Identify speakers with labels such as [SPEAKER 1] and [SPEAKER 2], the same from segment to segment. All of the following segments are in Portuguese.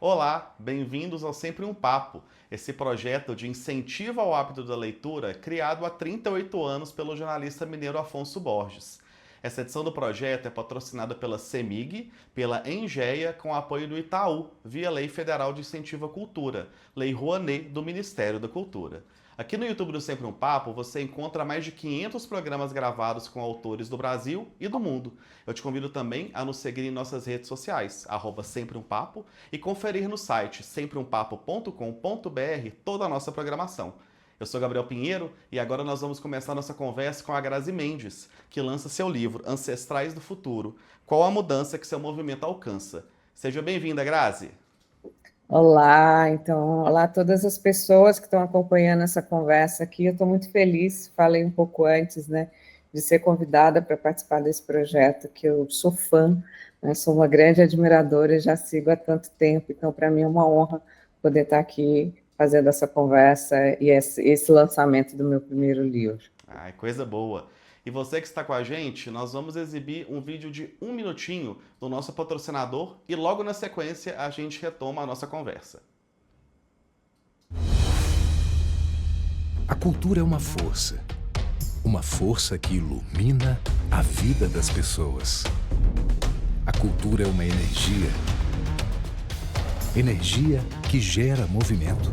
[SPEAKER 1] Olá, bem-vindos ao Sempre um Papo, esse projeto de incentivo ao hábito da leitura criado há 38 anos pelo jornalista mineiro Afonso Borges. Essa edição do projeto é patrocinada pela CEMIG, pela Engea, com apoio do Itaú, via Lei Federal de Incentivo à Cultura, Lei Rouanet do Ministério da Cultura. Aqui no YouTube do Sempre um Papo, você encontra mais de 500 programas gravados com autores do Brasil e do mundo. Eu te convido também a nos seguir em nossas redes sociais, Sempre um Papo, e conferir no site sempreumpapo.com.br toda a nossa programação. Eu sou Gabriel Pinheiro e agora nós vamos começar nossa conversa com a Grazi Mendes, que lança seu livro Ancestrais do Futuro, Qual a Mudança que seu movimento alcança. Seja bem-vinda, Grazi.
[SPEAKER 2] Olá, olá a todas as pessoas que estão acompanhando essa conversa aqui. Eu estou muito feliz, falei um pouco antes, né, de ser convidada para participar desse projeto, que eu sou fã, né, sou uma grande admiradora e já sigo há tanto tempo, então para mim é uma honra poder estar aqui fazendo essa conversa e esse lançamento do meu primeiro livro.
[SPEAKER 1] Ai, coisa boa. E você que está com a gente, nós vamos exibir um vídeo de 1 minutinho do nosso patrocinador e logo na sequência a gente retoma a nossa conversa.
[SPEAKER 3] A cultura é uma força que ilumina a vida das pessoas. A cultura é uma energia que gera movimento,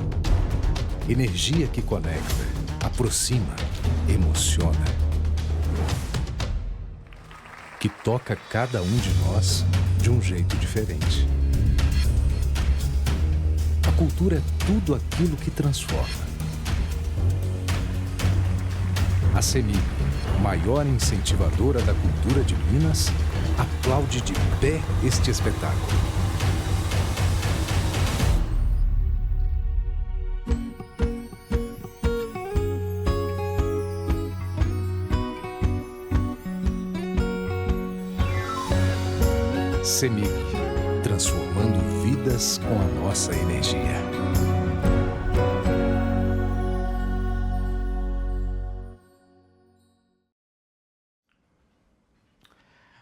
[SPEAKER 3] energia que conecta, aproxima, emociona, que toca cada um de nós de um jeito diferente. A cultura é tudo aquilo que transforma. A CEMIG, maior incentivadora da cultura de Minas, aplaude de pé este espetáculo. CEMIG, transformando vidas com a nossa energia.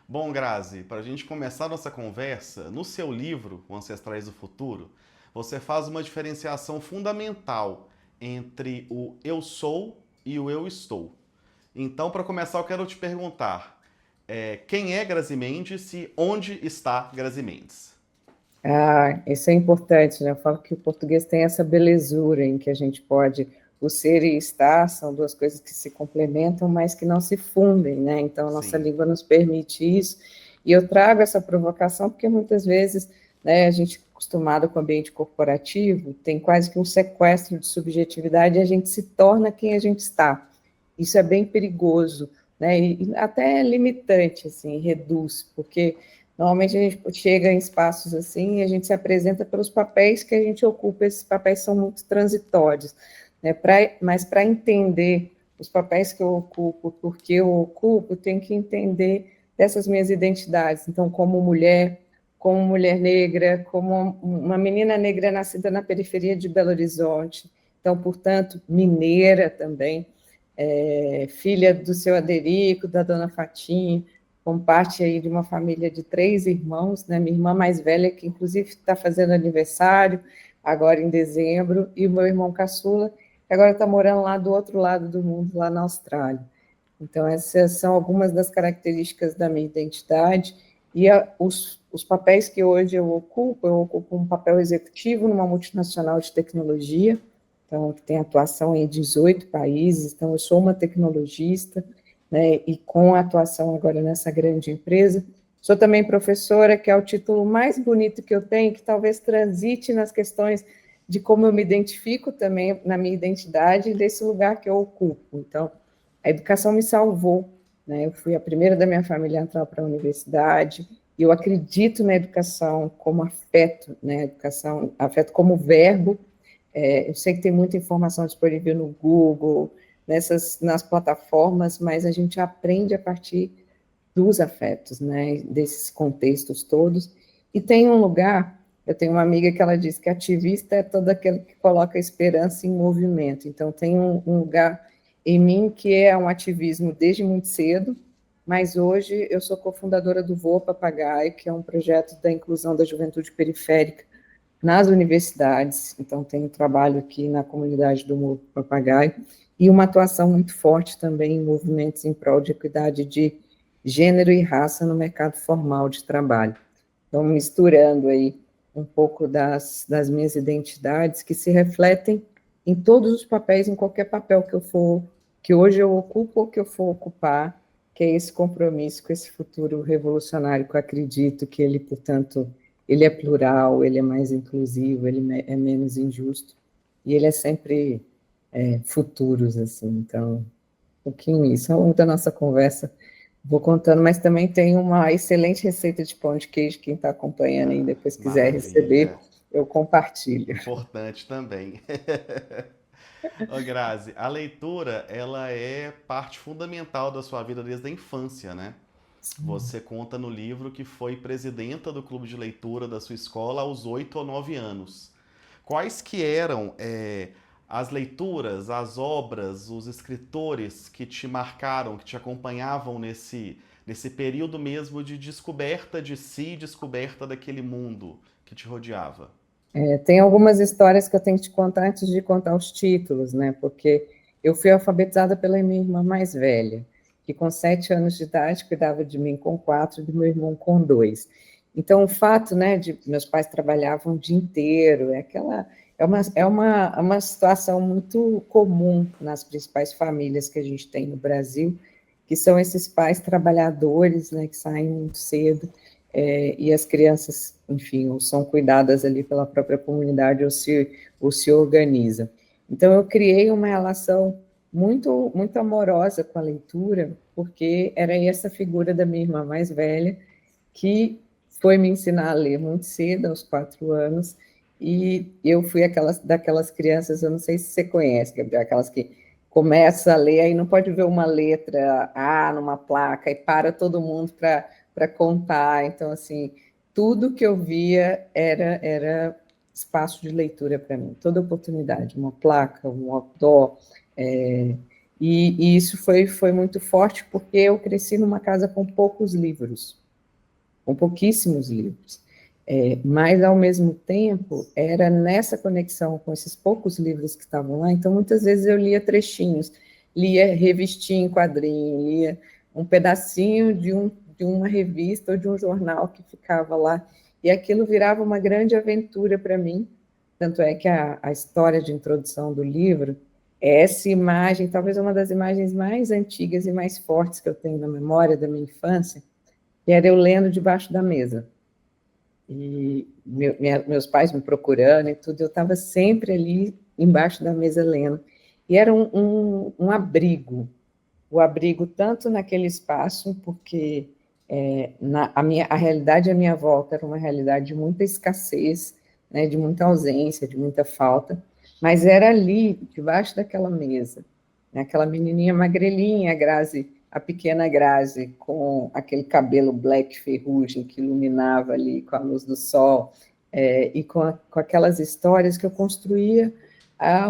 [SPEAKER 1] Bom, Grazi, para a gente começar nossa conversa, no seu livro, O Ancestrais do Futuro, você faz uma diferenciação fundamental entre o eu sou e o eu estou. Então, para começar, eu quero te perguntar, quem é Grazi Mendes e onde está Grazi Mendes?
[SPEAKER 2] Isso é importante, né? Eu falo que o português tem essa belezura em que a gente pode, o ser e estar são duas coisas que se complementam, mas que não se fundem, né? Então, a nossa
[SPEAKER 1] Sim.
[SPEAKER 2] língua nos permite isso, e eu trago essa provocação porque muitas vezes, né, a gente acostumado com o ambiente corporativo, tem quase que um sequestro de subjetividade e a gente se torna quem a gente está. Isso é bem perigoso, né? E até limitante, assim, reduz, porque normalmente a gente chega em espaços assim e a gente se apresenta pelos papéis que a gente ocupa, esses papéis são muito transitórios, né? Mas para entender os papéis que eu ocupo, por que eu ocupo, tem que entender dessas minhas identidades. Então, como mulher negra, como uma menina negra nascida na periferia de Belo Horizonte, então, portanto, mineira também, filha do seu Aderico, da dona Fatinha, como parte aí de uma família de 3 irmãos, né? Minha irmã mais velha, que inclusive está fazendo aniversário, agora em dezembro, e o meu irmão caçula, que agora está morando lá do outro lado do mundo, lá na Austrália. Então, essas são algumas das características da minha identidade, e os papéis que hoje eu ocupo um papel executivo numa multinacional de tecnologia, então, que tem atuação em 18 países, então eu sou uma tecnologista, né, e com a atuação agora nessa grande empresa. Sou também professora, que é o título mais bonito que eu tenho, que talvez transite nas questões de como eu me identifico também na minha identidade e desse lugar que eu ocupo. Então, a educação me salvou, né? Eu fui a primeira da minha família a entrar para a universidade, e eu acredito na educação como afeto, né? Educação, afeto como verbo. Eu sei que tem muita informação disponível no Google, nas plataformas, mas a gente aprende a partir dos afetos, né, desses contextos todos. E tem um lugar, eu tenho uma amiga que ela diz que ativista é todo aquele que coloca esperança em movimento. Então, tem um lugar em mim que é um ativismo desde muito cedo, mas hoje eu sou cofundadora do Voa Papagaio, que é um projeto da inclusão da juventude periférica nas universidades, então tenho trabalho aqui na comunidade do Morro do Papagaio, e uma atuação muito forte também em movimentos em prol de equidade de gênero e raça no mercado formal de trabalho. Então, misturando aí um pouco das minhas identidades que se refletem em todos os papéis, em qualquer papel que eu for, que hoje eu ocupo ou que eu for ocupar, que é esse compromisso com esse futuro revolucionário que eu acredito que ele, portanto, ele é plural, ele é mais inclusivo, ele é menos injusto, e ele é sempre futuros, assim, então, um pouquinho isso. Ao longo da nossa conversa, vou contando, mas também tem uma excelente receita de pão de queijo, quem está acompanhando aí, depois quiser receber,
[SPEAKER 1] Maravilha.
[SPEAKER 2] eu compartilho.
[SPEAKER 1] Importante também. Ô, Grazi, a leitura, ela é parte fundamental da sua vida desde a infância, né? Você conta no livro que foi presidenta do clube de leitura da sua escola aos 8 ou 9 anos. Quais que eram as leituras, as obras, os escritores que te marcaram, que te acompanhavam nesse período mesmo de descoberta de si, descoberta daquele mundo que te rodeava?
[SPEAKER 2] Tem algumas histórias que eu tenho que te contar antes de contar os títulos, né? Porque eu fui alfabetizada pela minha irmã mais velha, que com 7 anos de idade cuidava de mim com 4 e do meu irmão com 2. Então, o fato, né, de meus pais trabalhavam o dia inteiro, é uma situação muito comum nas principais famílias que a gente tem no Brasil, que são esses pais trabalhadores, né, que saem muito cedo, e as crianças, enfim, ou são cuidadas ali pela própria comunidade ou se organizam. Então, eu criei uma relação muito, muito amorosa com a leitura, porque era essa figura da minha irmã mais velha, que foi me ensinar a ler muito cedo, aos 4 anos, e eu fui daquelas crianças, eu não sei se você conhece, Gabriel, aquelas que começa a ler, aí não pode ver uma letra A numa placa, e para todo mundo para contar. Então, assim, tudo que eu via era espaço de leitura para mim, toda oportunidade, uma placa, um outdoor, e isso foi muito forte, porque eu cresci numa casa com poucos livros, com pouquíssimos livros, mas, ao mesmo tempo, era nessa conexão com esses poucos livros que estavam lá, então, muitas vezes eu lia trechinhos, lia revistinha em quadrinho, lia um pedacinho de uma revista ou de um jornal que ficava lá, e aquilo virava uma grande aventura para mim, tanto é que a história de introdução do livro é essa imagem, talvez uma das imagens mais antigas e mais fortes que eu tenho na memória da minha infância, que era eu lendo debaixo da mesa. E meus pais me procurando e tudo, eu estava sempre ali embaixo da mesa lendo. E era um abrigo, o abrigo tanto naquele espaço, porque a realidade à minha volta era uma realidade de muita escassez, né, de muita ausência, de muita falta, mas era ali, debaixo daquela mesa, né, aquela menininha magrelinha, a pequena Grazi, com aquele cabelo black ferrugem que iluminava ali com a luz do sol, e com aquelas histórias que eu construía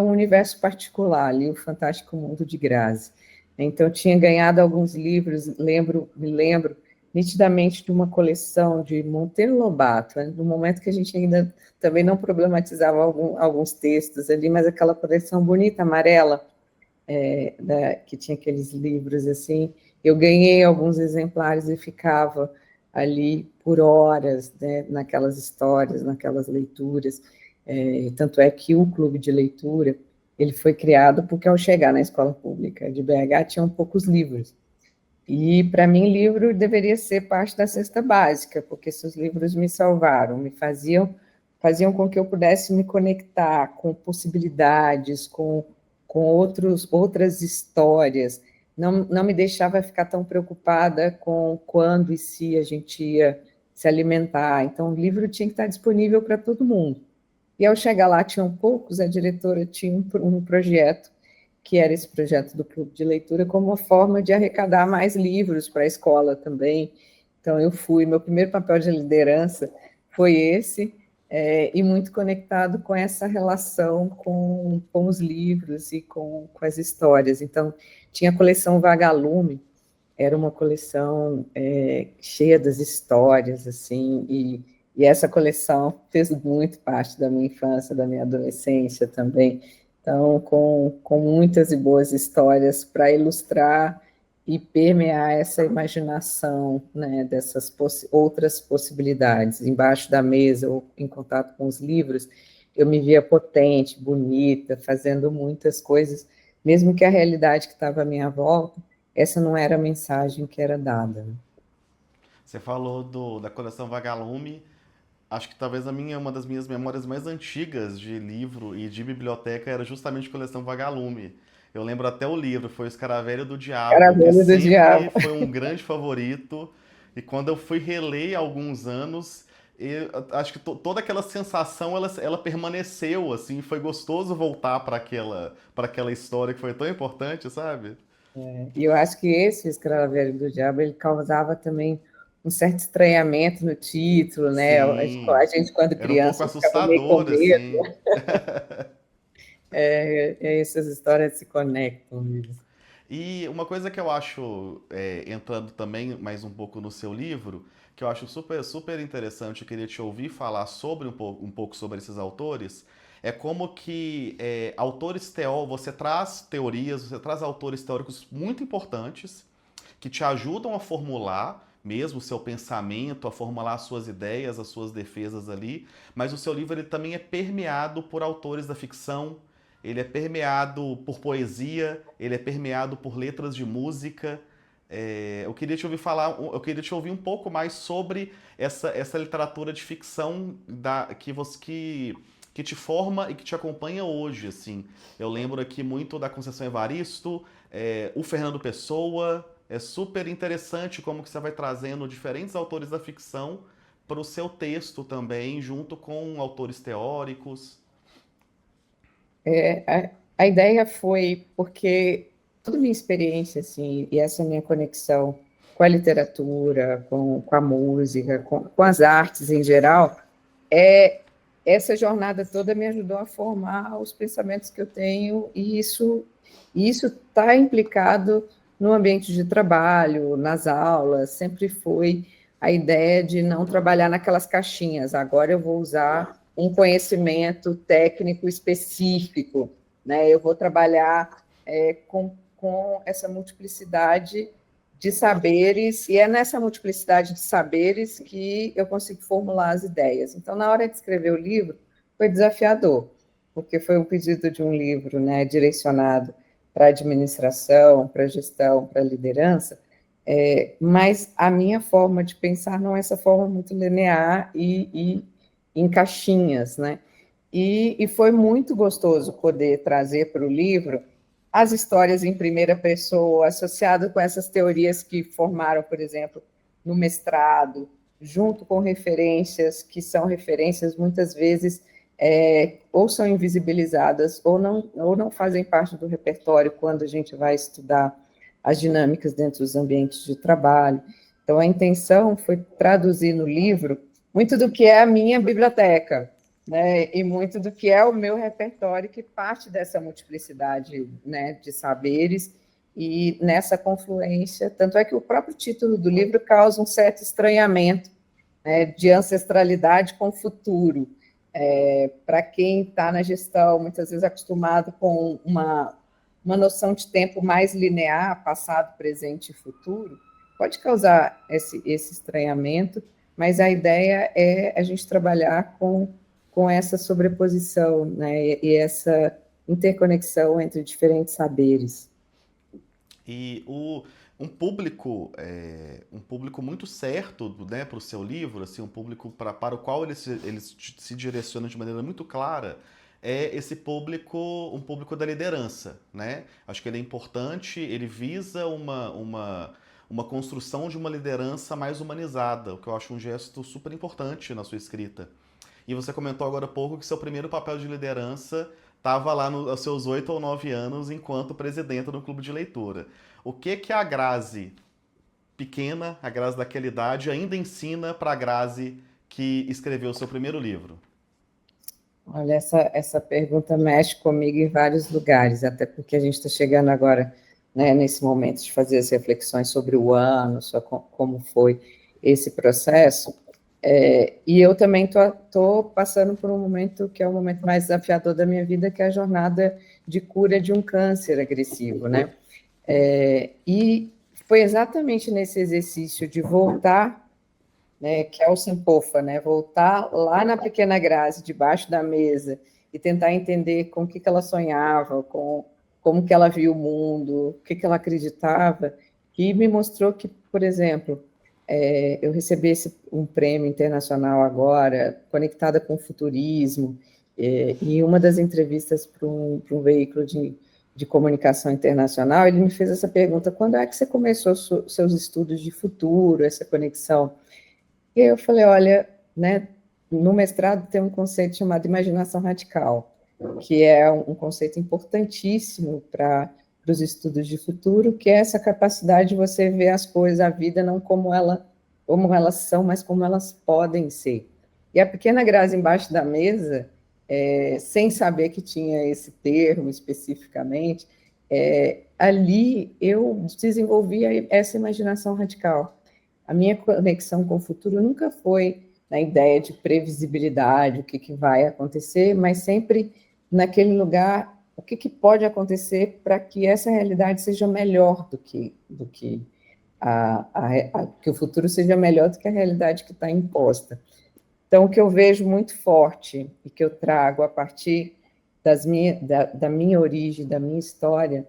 [SPEAKER 2] um universo particular ali, o Fantástico Mundo de Grazi. Então, eu tinha ganhado alguns livros, me lembro nitidamente de uma coleção de Monteiro Lobato, no momento que a gente ainda também não problematizava alguns textos ali, mas aquela coleção bonita, amarela, que tinha aqueles livros assim, eu ganhei alguns exemplares e ficava ali por horas, né, naquelas histórias, naquelas leituras, tanto é que o clube de leitura, ele foi criado porque ao chegar na escola pública de BH tinham poucos livros, e para mim livro deveria ser parte da cesta básica, porque esses livros me salvaram, me faziam com que eu pudesse me conectar com possibilidades, com outras histórias, não me deixava ficar tão preocupada com quando e se a gente ia se alimentar. Então, o livro tinha que estar disponível para todo mundo. E ao chegar lá, tinham poucos, a diretora tinha um projeto, que era esse projeto do Clube de Leitura, como uma forma de arrecadar mais livros para a escola também. Então, meu primeiro papel de liderança foi esse, e muito conectado com essa relação com os livros e com as histórias. Então, tinha a coleção Vagalume, era uma coleção cheia das histórias, assim, E essa coleção fez muito parte da minha infância, da minha adolescência também. Então, com muitas e boas histórias para ilustrar e permear essa imaginação, né, dessas outras possibilidades. Embaixo da mesa, ou em contato com os livros, eu me via potente, bonita, fazendo muitas coisas, mesmo que a realidade que estava à minha volta, essa não era a mensagem que era dada.
[SPEAKER 1] Você falou da coleção Vagalume. Acho que talvez uma das minhas memórias mais antigas de livro e de biblioteca era justamente a coleção Vagalume. Eu lembro até o livro, foi O Escaravelho do Diabo, que
[SPEAKER 2] Caravelho do
[SPEAKER 1] sempre
[SPEAKER 2] Diabo.
[SPEAKER 1] foi um grande favorito. E quando eu fui reler há alguns anos, acho que toda aquela sensação ela permaneceu, assim, foi gostoso voltar para aquela história que foi tão importante, sabe?
[SPEAKER 2] E eu acho que esse Escaravelho do Diabo, ele causava também um certo estranhamento no título, né?
[SPEAKER 1] Sim,
[SPEAKER 2] A gente quando
[SPEAKER 1] era um pouco
[SPEAKER 2] criança, ficava meio com
[SPEAKER 1] assustador,
[SPEAKER 2] medo.
[SPEAKER 1] assim.
[SPEAKER 2] Essas histórias se conectam mesmo.
[SPEAKER 1] E uma coisa que eu acho, entrando também mais um pouco no seu livro, que eu acho super, super interessante, eu queria te ouvir falar sobre um pouco sobre esses autores, é como que autores teóricos, você traz teorias, você traz autores teóricos muito importantes, que te ajudam a formular mesmo o seu pensamento, a formular as suas ideias, as suas defesas ali, mas o seu livro ele também é permeado por autores da ficção, ele é permeado por poesia, ele é permeado por letras de música. Eu queria te ouvir eu queria te ouvir um pouco mais sobre essa literatura de ficção que te forma e que te acompanha hoje, assim. Eu lembro aqui muito da Conceição Evaristo, o Fernando Pessoa. É super interessante como que você vai trazendo diferentes autores da ficção para o seu texto também, junto com autores teóricos.
[SPEAKER 2] A ideia foi porque toda a minha experiência, assim, e essa minha conexão com a literatura, com a música, com as artes em geral, essa jornada toda me ajudou a formar os pensamentos que eu tenho, e isso está implicado no ambiente de trabalho, nas aulas, sempre foi a ideia de não trabalhar naquelas caixinhas. Agora eu vou usar um conhecimento técnico específico, né? Eu vou trabalhar com essa multiplicidade de saberes, e é nessa multiplicidade de saberes que eu consigo formular as ideias. Então, na hora de escrever o livro, foi desafiador, porque foi um pedido de um livro, né, direcionado para administração, para gestão, para liderança, mas a minha forma de pensar não é essa forma muito linear e em caixinhas, né? E foi muito gostoso poder trazer para o livro as histórias em primeira pessoa, associado com essas teorias que formaram, por exemplo, no mestrado, junto com referências que são referências muitas vezes ou são invisibilizadas ou não fazem parte do repertório quando a gente vai estudar as dinâmicas dentro dos ambientes de trabalho. Então, a intenção foi traduzir no livro muito do que é a minha biblioteca, né, e muito do que é o meu repertório, que parte dessa multiplicidade, né, de saberes, e nessa confluência, tanto é que o próprio título do livro causa um certo estranhamento, né, de ancestralidade com futuro. Para quem está na gestão, muitas vezes acostumado com uma noção de tempo mais linear, passado, presente e futuro, pode causar esse estranhamento, mas a ideia é a gente trabalhar com essa sobreposição, né, e essa interconexão entre diferentes saberes.
[SPEAKER 1] E um público muito certo, né, para o seu livro, assim, um público para o qual ele se direciona de maneira muito clara, é esse público, um público da liderança, né? Acho que ele é importante, ele visa uma construção de uma liderança mais humanizada, o que eu acho um gesto super importante na sua escrita. E você comentou agora há pouco que seu primeiro papel de liderança estava lá aos seus 8 ou 9 anos enquanto presidenta do clube de leitura. O que a Grazi pequena, a Grazi daquela idade, ainda ensina para a Grazi que escreveu o seu primeiro livro?
[SPEAKER 2] Olha, essa pergunta mexe comigo em vários lugares, até porque a gente está chegando agora, né, nesse momento de fazer as reflexões sobre o ano, como foi esse processo. E eu também estou passando por um momento que é o momento mais desafiador da minha vida, que é a jornada de cura de um câncer agressivo, né? E foi exatamente nesse exercício de voltar, né, que é o Sankofa, né? Voltar lá na pequena Grazi, debaixo da mesa, e tentar entender com o que ela sonhava, como que ela via o mundo, o que ela acreditava, que me mostrou que, por exemplo, eu recebi um prêmio internacional agora, conectada com o futurismo, e uma das entrevistas para um veículo de comunicação internacional, ele me fez essa pergunta: quando é que você começou seus estudos de futuro, essa conexão? E aí eu falei: olha, né, no mestrado tem um conceito chamado imaginação radical, que é um conceito importantíssimo para os estudos de futuro, que é essa capacidade de você ver as coisas, a vida, não como elas são, mas como elas podem ser. E a pequena Grazi embaixo da mesa, sem saber que tinha esse termo especificamente, ali eu desenvolvi essa imaginação radical. A minha conexão com o futuro nunca foi na ideia de previsibilidade, o que vai acontecer, mas sempre naquele lugar, o que pode acontecer para que essa realidade seja melhor do que que o futuro seja melhor do que a realidade que está imposta. Então, o que eu vejo muito forte e que eu trago a partir da minha origem, da minha história,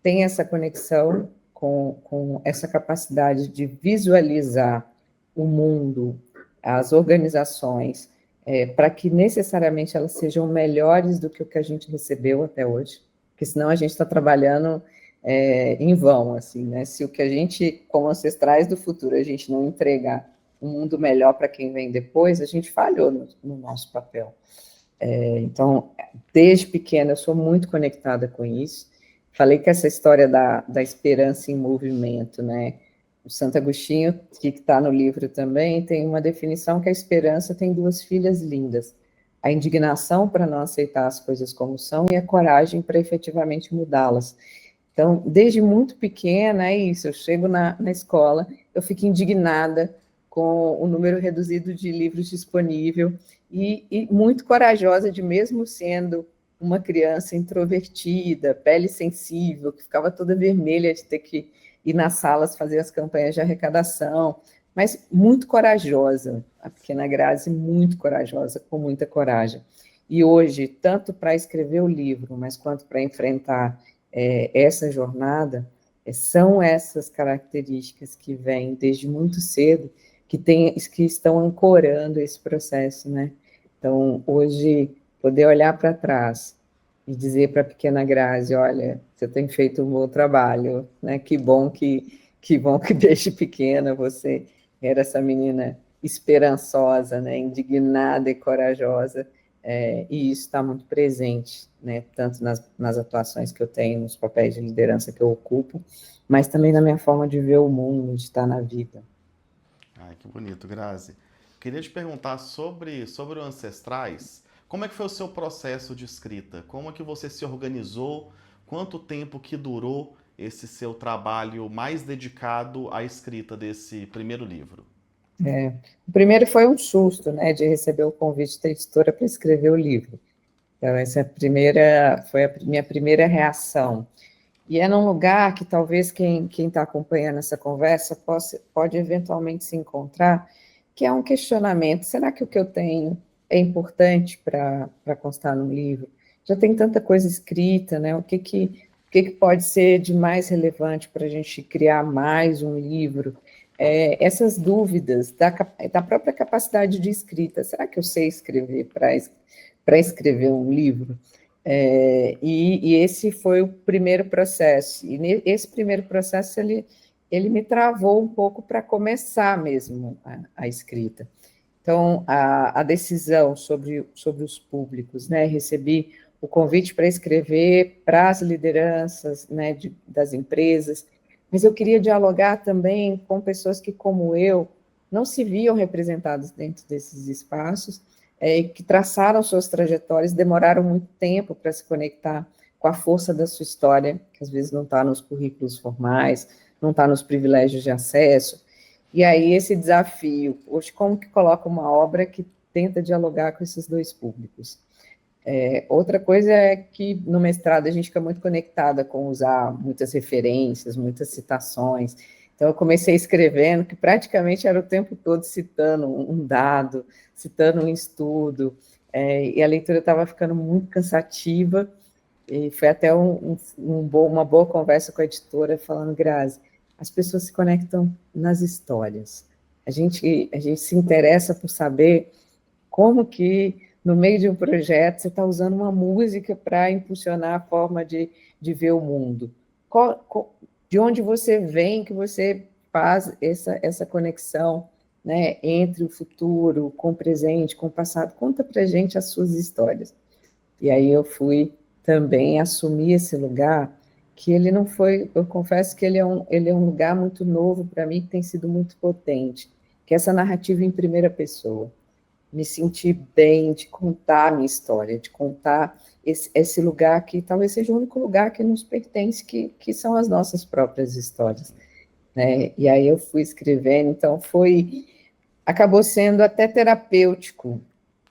[SPEAKER 2] tem essa conexão com essa capacidade de visualizar o mundo, as organizações, para que necessariamente elas sejam melhores do que o que a gente recebeu até hoje, porque senão a gente está trabalhando em vão, assim, né? Se o que a gente, como ancestrais do futuro, a gente não entregar um mundo melhor para quem vem depois, a gente falhou no nosso papel. Então, desde pequena, eu sou muito conectada com isso. Falei que essa história da esperança em movimento, né? O Santo Agostinho, que está no livro também, tem uma definição que a esperança tem duas filhas lindas: a indignação para não aceitar as coisas como são e a coragem para efetivamente mudá-las. Então, desde muito pequena, é isso, eu chego na escola, eu fico indignada com o número reduzido de livros disponível e muito corajosa de, mesmo sendo uma criança introvertida, pele sensível, que ficava toda vermelha de ter que ir nas salas fazer as campanhas de arrecadação, mas muito corajosa, a pequena Grazi, muito corajosa, com muita coragem. E hoje, tanto para escrever o livro, mas quanto para enfrentar essa jornada, são essas características que vêm desde muito cedo, que estão ancorando esse processo, né? Então, hoje, poder olhar para trás e dizer para a pequena Grazi: olha, você tem feito um bom trabalho, né? Que bom que desde pequena você era essa menina esperançosa, né? Indignada e corajosa, e isso está muito presente, né? Tanto nas atuações que eu tenho, nos papéis de liderança que eu ocupo, mas também na minha forma de ver o mundo, de estar na vida.
[SPEAKER 1] Ai, que bonito, Grazi. Queria te perguntar sobre o Ancestrais. Como é que foi o seu processo de escrita? Como é que você se organizou? Quanto tempo que durou esse seu trabalho mais dedicado à escrita desse primeiro livro?
[SPEAKER 2] O primeiro foi um susto, né, de receber o convite da editora para escrever o livro. Então, essa foi a minha primeira reação. E é num lugar que talvez quem está acompanhando essa conversa pode eventualmente se encontrar, que é um questionamento: será que o que eu tenho é importante para constar no livro? Já tem tanta coisa escrita, né? O que pode ser de mais relevante para a gente criar mais um livro? Essas dúvidas da própria capacidade de escrita. Será que eu sei escrever para escrever um livro? E esse foi o primeiro processo. E esse primeiro processo, ele me travou um pouco para começar mesmo a escrita. Então, a decisão sobre os públicos, né? Recebi o convite para escrever para as lideranças, né, das empresas, mas eu queria dialogar também com pessoas que, como eu, não se viam representadas dentro desses espaços, que traçaram suas trajetórias, demoraram muito tempo para se conectar com a força da sua história, que às vezes não está nos currículos formais, não está nos privilégios de acesso. E aí esse desafio, hoje como que coloca uma obra que tenta dialogar com esses dois públicos? Outra coisa é que no mestrado a gente fica muito conectada com usar muitas referências, muitas citações. Então eu comecei escrevendo que praticamente era o tempo todo citando um dado, citando um estudo, e a leitura estava ficando muito cansativa, e foi até uma boa conversa com a editora, falando, Grazi, as pessoas se conectam nas histórias. A gente se interessa por saber como que, no meio de um projeto, você está usando uma música para impulsionar a forma de ver o mundo. De onde você vem, que você faz essa conexão, né, entre o futuro, com o presente, com o passado. Conta para a gente as suas histórias. E aí eu fui também assumir esse lugar, que ele não foi, eu confesso que ele é um lugar muito novo para mim, que tem sido muito potente, que é essa narrativa em primeira pessoa. Me sentir bem de contar a minha história, de contar esse lugar que talvez seja o único lugar que nos pertence, que são as nossas próprias histórias, né? E aí eu fui escrevendo, então acabou sendo até terapêutico,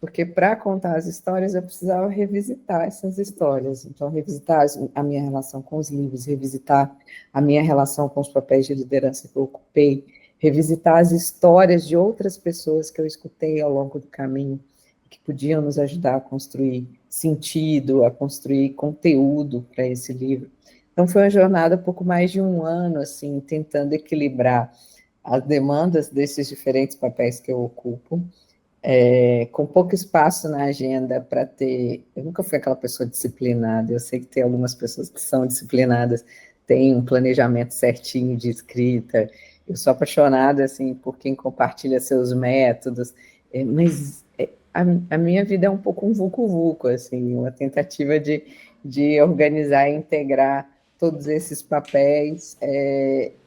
[SPEAKER 2] porque para contar as histórias eu precisava revisitar essas histórias, então revisitar a minha relação com os livros, revisitar a minha relação com os papéis de liderança que eu ocupei, revisitar as histórias de outras pessoas que eu escutei ao longo do caminho, que podiam nos ajudar a construir sentido, a construir conteúdo para esse livro. Então foi uma jornada pouco mais de um ano, assim, tentando equilibrar as demandas desses diferentes papéis que eu ocupo, com pouco espaço na agenda para ter... Eu nunca fui aquela pessoa disciplinada, eu sei que tem algumas pessoas que são disciplinadas, têm um planejamento certinho de escrita, eu sou apaixonada, assim, por quem compartilha seus métodos, mas a minha vida é um pouco um vucu-vucu, assim, uma tentativa de organizar e integrar todos esses papéis,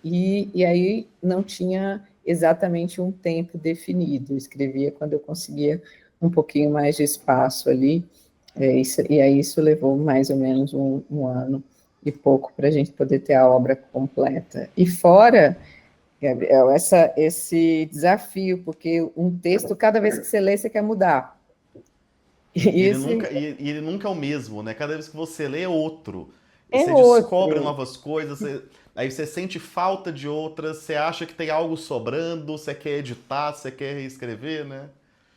[SPEAKER 2] e aí não tinha exatamente um tempo definido, eu escrevia quando eu conseguia um pouquinho mais de espaço ali, e aí isso levou mais ou menos um ano e pouco para a gente poder ter a obra completa. E fora, Gabriel, esse desafio, porque um texto, cada vez que você lê, você quer mudar.
[SPEAKER 1] Ele nunca é o mesmo, né? Cada vez que você lê é outro.
[SPEAKER 2] É
[SPEAKER 1] Você descobre
[SPEAKER 2] outro.
[SPEAKER 1] novas coisas, aí você sente falta de outras, você acha que tem algo sobrando, você quer editar, você quer reescrever, né?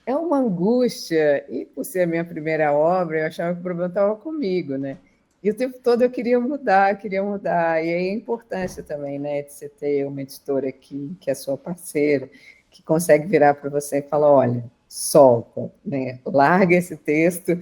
[SPEAKER 2] É uma angústia, e por ser a minha primeira obra, eu achava que o problema estava comigo, né? E o tempo todo eu queria mudar, e aí a importância também, né, de você ter uma editora que é sua parceira, que consegue virar para você e falar, olha, solta, né, larga esse texto,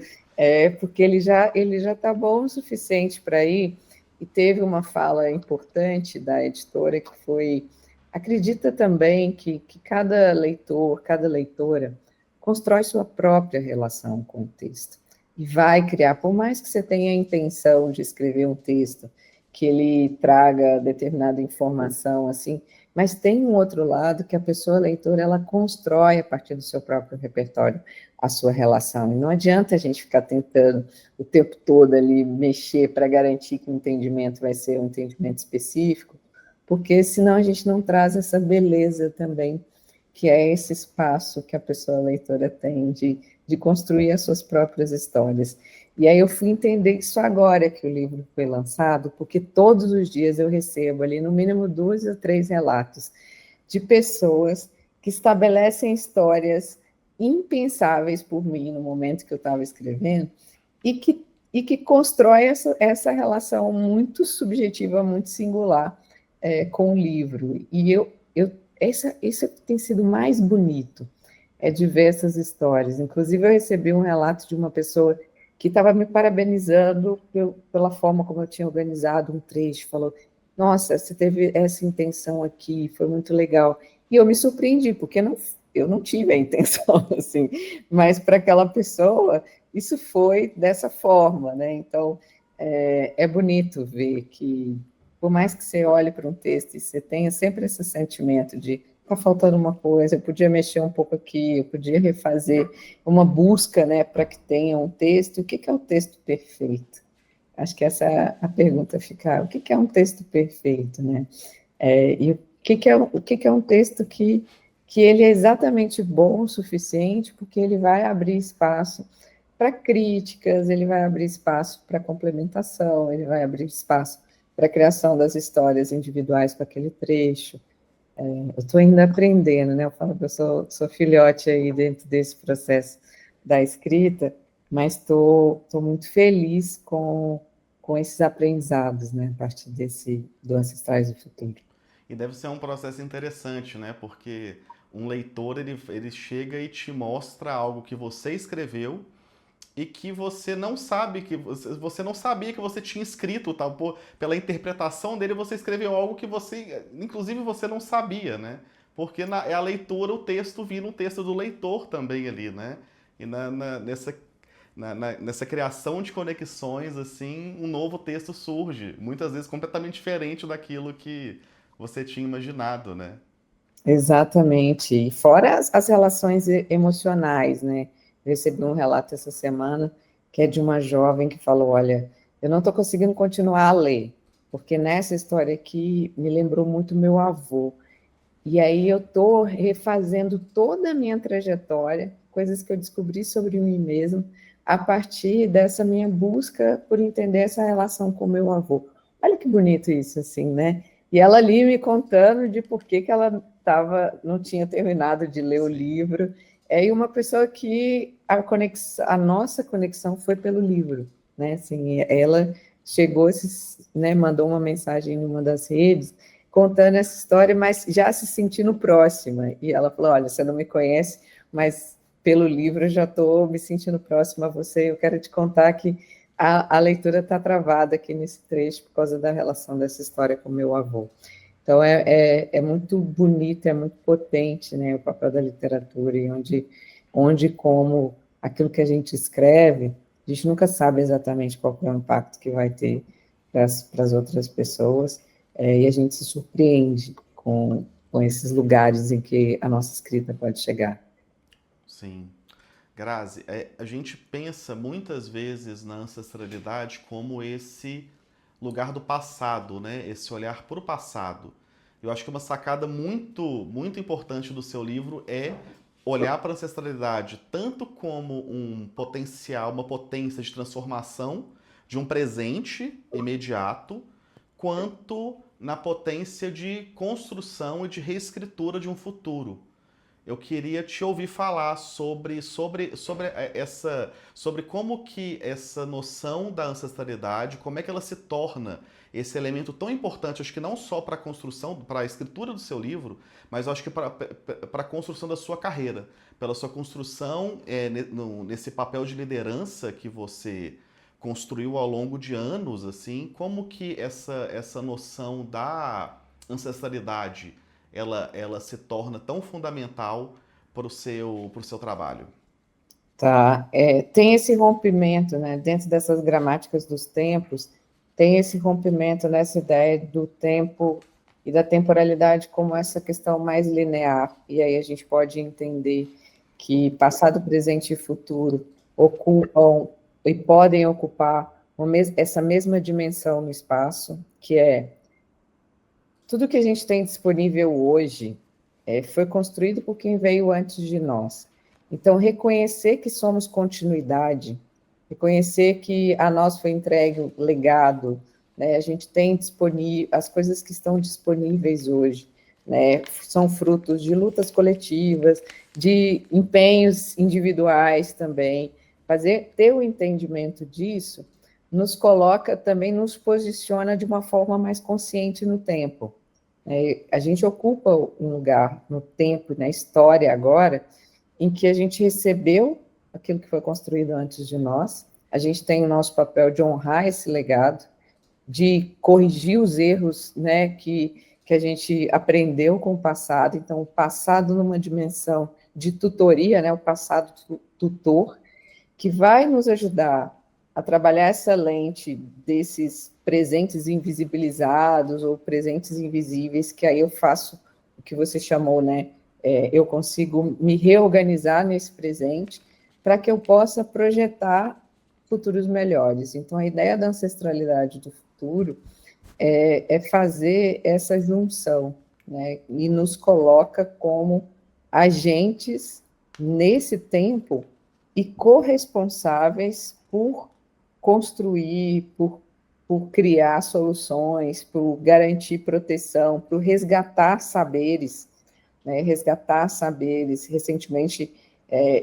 [SPEAKER 2] porque ele já está bom o suficiente para ir, e teve uma fala importante da editora que foi, acredita também que cada leitor, cada leitora, constrói sua própria relação com o texto. E vai criar, por mais que você tenha a intenção de escrever um texto, que ele traga determinada informação, assim, mas tem um outro lado que a pessoa leitora, ela constrói a partir do seu próprio repertório a sua relação. E não adianta a gente ficar tentando o tempo todo ali mexer para garantir que o entendimento vai ser um entendimento específico, porque senão a gente não traz essa beleza também, que é esse espaço que a pessoa leitora tem de construir as suas próprias histórias. E aí eu fui entender isso agora que o livro foi lançado, porque todos os dias eu recebo ali no mínimo 2 ou 3 relatos de pessoas que estabelecem histórias impensáveis por mim no momento que eu estava escrevendo e que constrói essa relação muito subjetiva, muito singular com o livro. E esse tem sido mais bonito, de ver essas histórias. Inclusive, eu recebi um relato de uma pessoa que estava me parabenizando pela forma como eu tinha organizado um trecho, falou, nossa, você teve essa intenção aqui, foi muito legal. E eu me surpreendi, porque eu não tive a intenção, assim, mas para aquela pessoa, isso foi dessa forma, né? Então, é bonito ver que, por mais que você olhe para um texto e você tenha sempre esse sentimento de está faltando uma coisa, eu podia mexer um pouco aqui, eu podia refazer uma busca, né, para que tenha um texto. O que é o texto perfeito? Acho que essa é a pergunta ficar. O que é um texto perfeito, né? que é um texto que ele é exatamente bom o suficiente, porque ele vai abrir espaço para críticas, ele vai abrir espaço para complementação, ele vai abrir espaço para a criação das histórias individuais com aquele trecho. Eu estou ainda aprendendo, né? Eu falo que eu sou filhote aí dentro desse processo da escrita, mas estou muito feliz com esses aprendizados, né? A partir do Ancestrais do Futuro.
[SPEAKER 1] E deve ser um processo interessante, né? Porque um leitor, ele chega e te mostra algo que você escreveu e que você não sabe, que você não sabia que você tinha escrito, tá? Pela interpretação dele, você escreveu algo que você, inclusive, você não sabia, né? Porque é a leitura, o texto vira um texto do leitor também ali, né? E nessa criação de conexões, assim, um novo texto surge, muitas vezes completamente diferente daquilo que você tinha imaginado, né?
[SPEAKER 2] Exatamente. E fora as relações emocionais, né? Eu recebi um relato essa semana que é de uma jovem que falou: olha, eu não estou conseguindo continuar a ler, porque nessa história aqui me lembrou muito meu avô. E aí eu estou refazendo toda a minha trajetória, coisas que eu descobri sobre mim mesma, a partir dessa minha busca por entender essa relação com meu avô. Olha que bonito isso, assim, né? E ela ali me contando de por que ela não tinha terminado de ler o livro. E uma pessoa que a nossa conexão foi pelo livro, né? Assim, ela chegou, né, mandou uma mensagem em uma das redes, contando essa história, mas já se sentindo próxima. E ela falou: olha, você não me conhece, mas pelo livro eu já estou me sentindo próxima a você. Eu quero te contar que a leitura está travada aqui nesse trecho por causa da relação dessa história com meu avô. Então, é muito bonito, é muito potente, né, o papel da literatura, e onde como aquilo que a gente escreve, a gente nunca sabe exatamente qual é o impacto que vai ter para as outras pessoas, e a gente se surpreende com esses lugares em que a nossa escrita pode chegar.
[SPEAKER 1] Sim. Grazi, a gente pensa muitas vezes na ancestralidade como esse lugar do passado, né? Esse olhar para o passado. Eu acho que uma sacada muito importante do seu livro é olhar para a ancestralidade tanto como um potencial, uma potência de transformação de um presente imediato, quanto na potência de construção e de reescritura de um futuro. Eu queria te ouvir falar sobre como que essa noção da ancestralidade, como é que ela se torna esse elemento tão importante, acho que não só para a construção, para a escritura do seu livro, mas acho que para a construção da sua carreira, pela sua construção nesse papel de liderança que você construiu ao longo de anos, assim, como que essa noção da ancestralidade ela se torna tão fundamental para o seu trabalho.
[SPEAKER 2] Tá, tem esse rompimento, né, dentro dessas gramáticas dos tempos, tem esse rompimento nessa ideia do tempo e da temporalidade como essa questão mais linear, e aí a gente pode entender que passado, presente e futuro ocupam e podem ocupar essa mesma dimensão no espaço, que é tudo que a gente tem disponível hoje foi construído por quem veio antes de nós. Então, reconhecer que somos continuidade, reconhecer que a nós foi entregue o legado, né? A gente tem disponível, as coisas que estão disponíveis hoje, né, são frutos de lutas coletivas, de empenhos individuais também. Ter o entendimento disso nos coloca também, nos posiciona de uma forma mais consciente no tempo. A gente ocupa um lugar no tempo, na história agora, em que a gente recebeu aquilo que foi construído antes de nós, a gente tem o nosso papel de honrar esse legado, de corrigir os erros, né, que a gente aprendeu com o passado. Então, o passado numa dimensão de tutoria, né, o passado tutor, que vai nos ajudar a trabalhar essa lente desses presentes invisibilizados ou presentes invisíveis, que aí eu faço o que você chamou, né? Eu consigo me reorganizar nesse presente para que eu possa projetar futuros melhores. Então, a ideia da ancestralidade do futuro é fazer essa junção, né, e nos coloca como agentes nesse tempo e corresponsáveis por construir, por criar soluções, por garantir proteção, por resgatar saberes, né, resgatar saberes. Recentemente,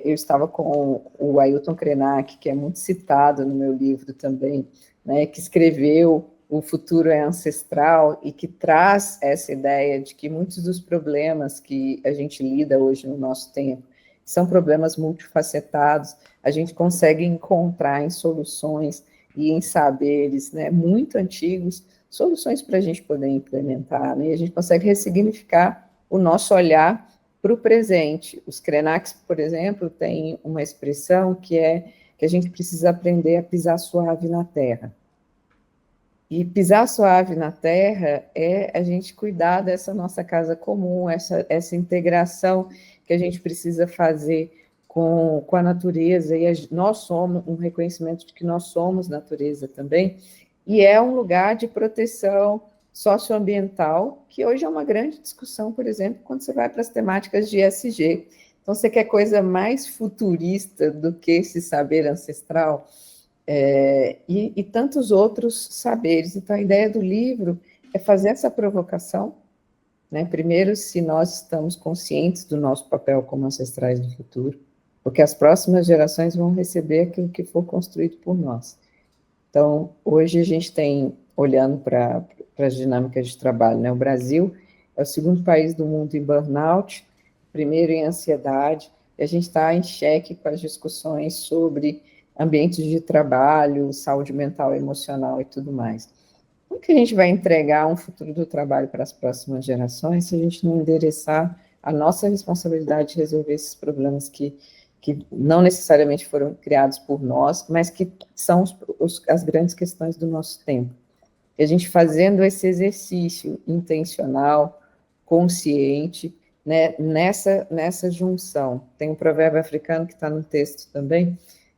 [SPEAKER 2] eu estava com o Ailton Krenak, que é muito citado no meu livro também, né, que escreveu O Futuro é Ancestral, e que traz essa ideia de que muitos dos problemas que a gente lida hoje no nosso tempo são problemas multifacetados, a gente consegue encontrar em soluções e em saberes, né, muito antigos, soluções para a gente poder implementar, né, e a gente consegue ressignificar o nosso olhar para o presente. Os Krenaks, por exemplo, têm uma expressão que é que a gente precisa aprender a pisar suave na terra. E pisar suave na terra é a gente cuidar dessa nossa casa comum, essa integração que a gente precisa fazer com a natureza, e nós somos um reconhecimento de que nós somos natureza também, e é um lugar de proteção socioambiental, que hoje é uma grande discussão, por exemplo, quando você vai para as temáticas de ESG. Então, você quer coisa mais futurista do que esse saber ancestral? E tantos outros saberes. Então, a ideia do livro é fazer essa provocação, né? Primeiro, se nós estamos conscientes do nosso papel como ancestrais do futuro, porque as próximas gerações vão receber aquilo que for construído por nós. Então, hoje a gente tem, olhando para as dinâmicas de trabalho, né? O Brasil é o segundo país do mundo em burnout, primeiro em ansiedade, e a gente está em xeque com as discussões sobre ambientes de trabalho, saúde mental, emocional e tudo mais. Como que a gente vai entregar um futuro do trabalho para as próximas gerações se a gente não endereçar a nossa responsabilidade de resolver esses problemas que não necessariamente foram criados por nós, mas que são as grandes questões do nosso tempo? E a gente fazendo esse exercício intencional, consciente, né, nessa junção. Tem um provérbio africano que está no texto também,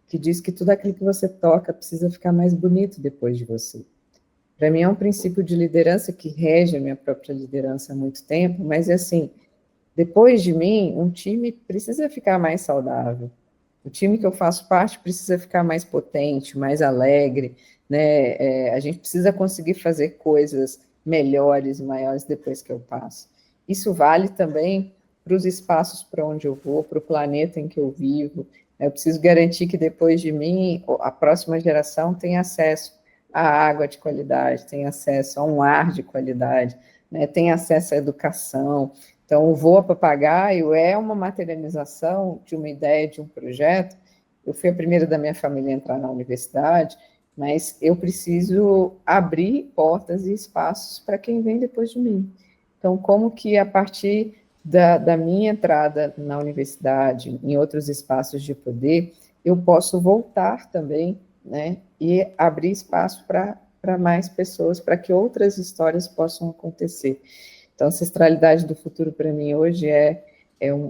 [SPEAKER 2] que diz que tudo aquilo que você toca precisa ficar mais bonito depois de você. Para mim é um princípio de liderança que rege a minha própria liderança há muito tempo, mas é assim, depois de mim, um time precisa ficar mais saudável. O time que eu faço parte precisa ficar mais potente, mais alegre, né? A gente precisa conseguir fazer coisas melhores e maiores depois que eu passo. Isso vale também para os espaços para onde eu vou, para o planeta em que eu vivo. Eu preciso garantir que depois de mim, a próxima geração tenha acesso à água de qualidade, tenha acesso a um ar de qualidade, né? Tenha acesso à educação. Então, o Voa Papagaio é uma materialização de uma ideia, de um projeto. Eu fui a primeira da minha família a entrar na universidade, mas eu preciso abrir portas e espaços para quem vem depois de mim. Então, como que a partir da minha entrada na universidade, em outros espaços de poder, eu posso voltar também, né, e abrir espaço para mais pessoas, para que outras histórias possam acontecer. Então, a ancestralidade do futuro, para mim, hoje é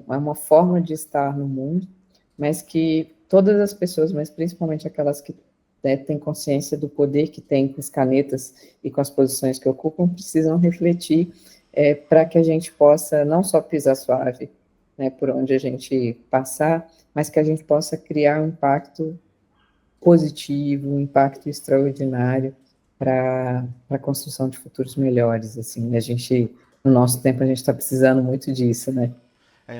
[SPEAKER 2] uma forma de estar no mundo, mas que todas as pessoas, mas principalmente aquelas que, né, têm consciência do poder que têm com as canetas e com as posições que ocupam, precisam refletir para que a gente possa não só pisar suave, né, por onde a gente passar, mas que a gente possa criar um impacto positivo, um impacto extraordinário para a construção de futuros melhores. Assim, a gente, no nosso tempo, a gente está precisando muito disso, né?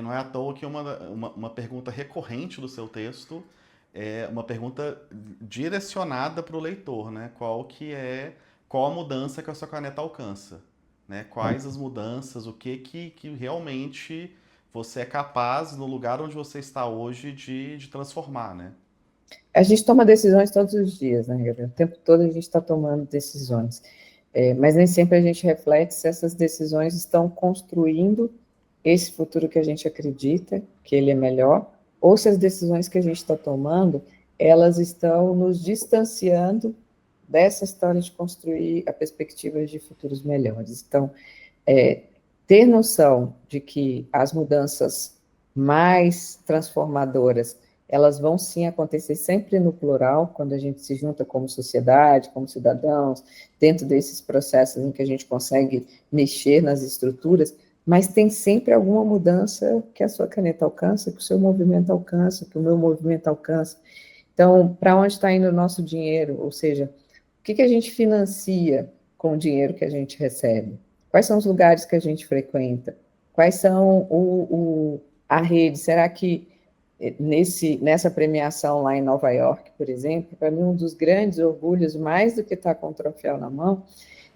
[SPEAKER 1] Não é à toa que uma pergunta recorrente do seu texto é uma pergunta direcionada para o leitor, né? Qual a mudança que a sua caneta alcança? Né? Quais as mudanças, o que realmente você é capaz, no lugar onde você está hoje, de transformar, né?
[SPEAKER 2] A gente toma decisões todos os dias, né, Gabriel? O tempo todo a gente está tomando decisões. Mas nem sempre a gente reflete se essas decisões estão construindo esse futuro que a gente acredita que ele é melhor, ou se as decisões que a gente está tomando, elas estão nos distanciando dessa história de construir a perspectiva de futuros melhores. Então, ter noção de que as mudanças mais transformadoras, elas vão sim acontecer sempre no plural, quando a gente se junta como sociedade, como cidadãos, dentro desses processos em que a gente consegue mexer nas estruturas, mas tem sempre alguma mudança que a sua caneta alcança, que o seu movimento alcança, que o meu movimento alcança. Então, para onde está indo o nosso dinheiro? Ou seja, o que a gente financia com o dinheiro que a gente recebe? Quais são os lugares que a gente frequenta? Quais são a rede? Será que nessa premiação lá em Nova York, por exemplo, para mim um dos grandes orgulhos, mais do que estar com o troféu na mão,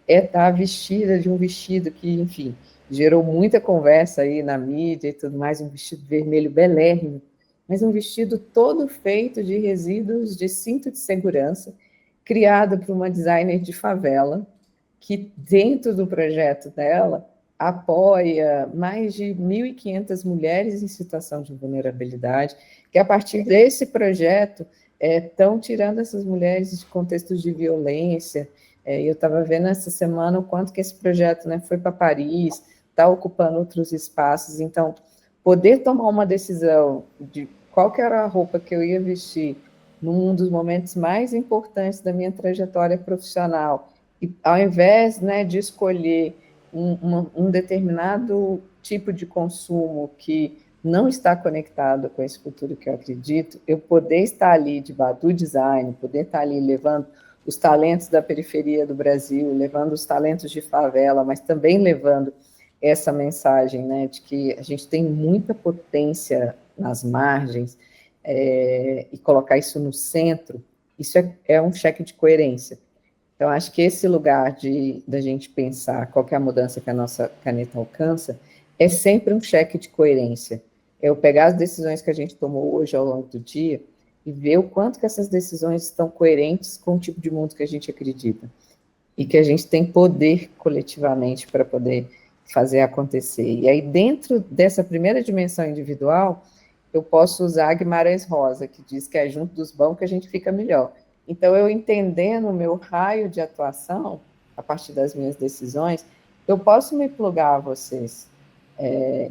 [SPEAKER 2] é estar vestida de um vestido que, enfim, gerou muita conversa aí na mídia e tudo mais, um vestido vermelho belérrimo, mas um vestido todo feito de resíduos de cinto de segurança, criado por uma designer de favela, que dentro do projeto dela apoia mais de 1.500 mulheres em situação de vulnerabilidade, que a partir desse projeto estão tirando essas mulheres de contextos de violência. Eu estava vendo essa semana o quanto que esse projeto, né, foi para Paris, está ocupando outros espaços. Então, poder tomar uma decisão de qual que era a roupa que eu ia vestir num dos momentos mais importantes da minha trajetória profissional, e ao invés, né, de escolher um determinado tipo de consumo que não está conectado com esse futuro que eu acredito, eu poder estar ali de Badu Design, poder estar ali levando os talentos da periferia do Brasil, levando os talentos de favela, mas também levando essa mensagem, né, de que a gente tem muita potência nas margens, e colocar isso no centro, isso é um cheque de coerência. Então, acho que esse lugar da gente pensar qual que é a mudança que a nossa caneta alcança é sempre um cheque de coerência. É eu pegar as decisões que a gente tomou hoje ao longo do dia e ver o quanto que essas decisões estão coerentes com o tipo de mundo que a gente acredita. E que a gente tem poder coletivamente para poder fazer acontecer. E aí, dentro dessa primeira dimensão individual, eu posso usar Guimarães Rosa, que diz que é junto dos bons que a gente fica melhor. Então, eu entendendo o meu raio de atuação, a partir das minhas decisões, eu posso me plugar a vocês.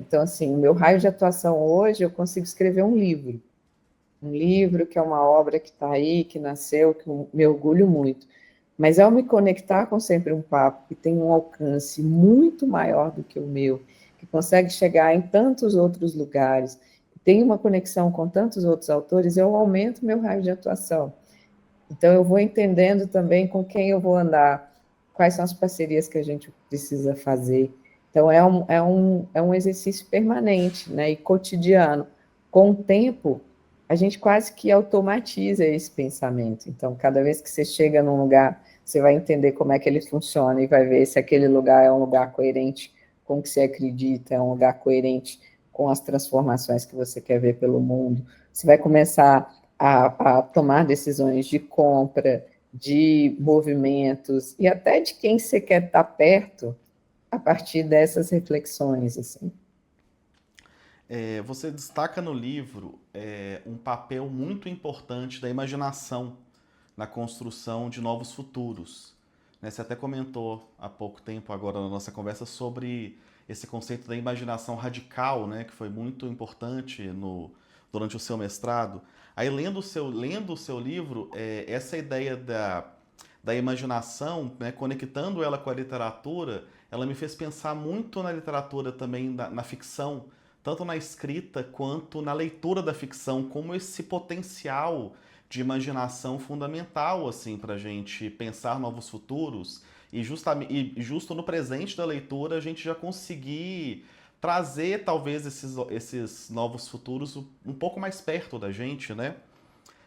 [SPEAKER 2] Então, assim, o meu raio de atuação hoje, eu consigo escrever um livro que é uma obra que está aí, que nasceu, que eu me orgulho muito. Mas ao me conectar com Sempre um Papo, que tem um alcance muito maior do que o meu, que consegue chegar em tantos outros lugares, que tem uma conexão com tantos outros autores, eu aumento meu raio de atuação. Então, eu vou entendendo também com quem eu vou andar, quais são as parcerias que a gente precisa fazer. Então, é um exercício permanente, né, e cotidiano. Com o tempo, a gente quase que automatiza esse pensamento. Então, cada vez que você chega num lugar, você vai entender como é que ele funciona e vai ver se aquele lugar é um lugar coerente com o que você acredita, é um lugar coerente com as transformações que você quer ver pelo mundo. Você vai começar a tomar decisões de compra, de movimentos, e até de quem você quer estar perto, a partir dessas reflexões, assim.
[SPEAKER 1] Você destaca no livro um papel muito importante da imaginação na construção de novos futuros. Né? Você até comentou há pouco tempo, agora na nossa conversa, sobre esse conceito da imaginação radical, né? Que foi muito importante durante o seu mestrado. Aí, lendo o seu livro, essa ideia da imaginação, né, conectando ela com a literatura, ela me fez pensar muito na literatura também, na ficção, tanto na escrita quanto na leitura da ficção, como esse potencial de imaginação fundamental assim, para a gente pensar novos futuros e justo no presente da leitura a gente já conseguir trazer talvez esses novos futuros um pouco mais perto da gente, né?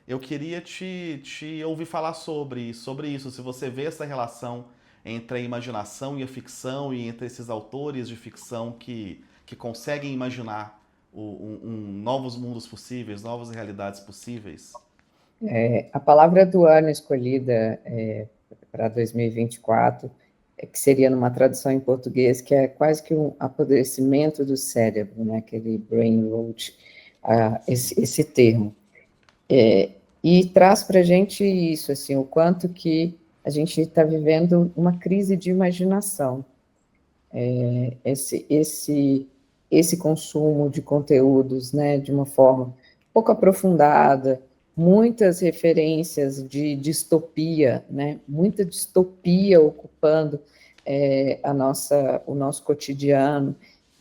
[SPEAKER 1] Eu queria te ouvir falar sobre isso, se você vê essa relação entre a imaginação e a ficção e entre esses autores de ficção que conseguem imaginar novos mundos possíveis, novas realidades possíveis.
[SPEAKER 2] A palavra do ano escolhida para 2024, que seria numa tradução em português, que é quase que um apodrecimento do cérebro, né, aquele brain rot, esse termo. E traz para a gente isso, assim, o quanto que a gente está vivendo uma crise de imaginação. Esse consumo de conteúdos, né, de uma forma pouco aprofundada, muitas referências de distopia, né? Muita distopia ocupando o nosso cotidiano.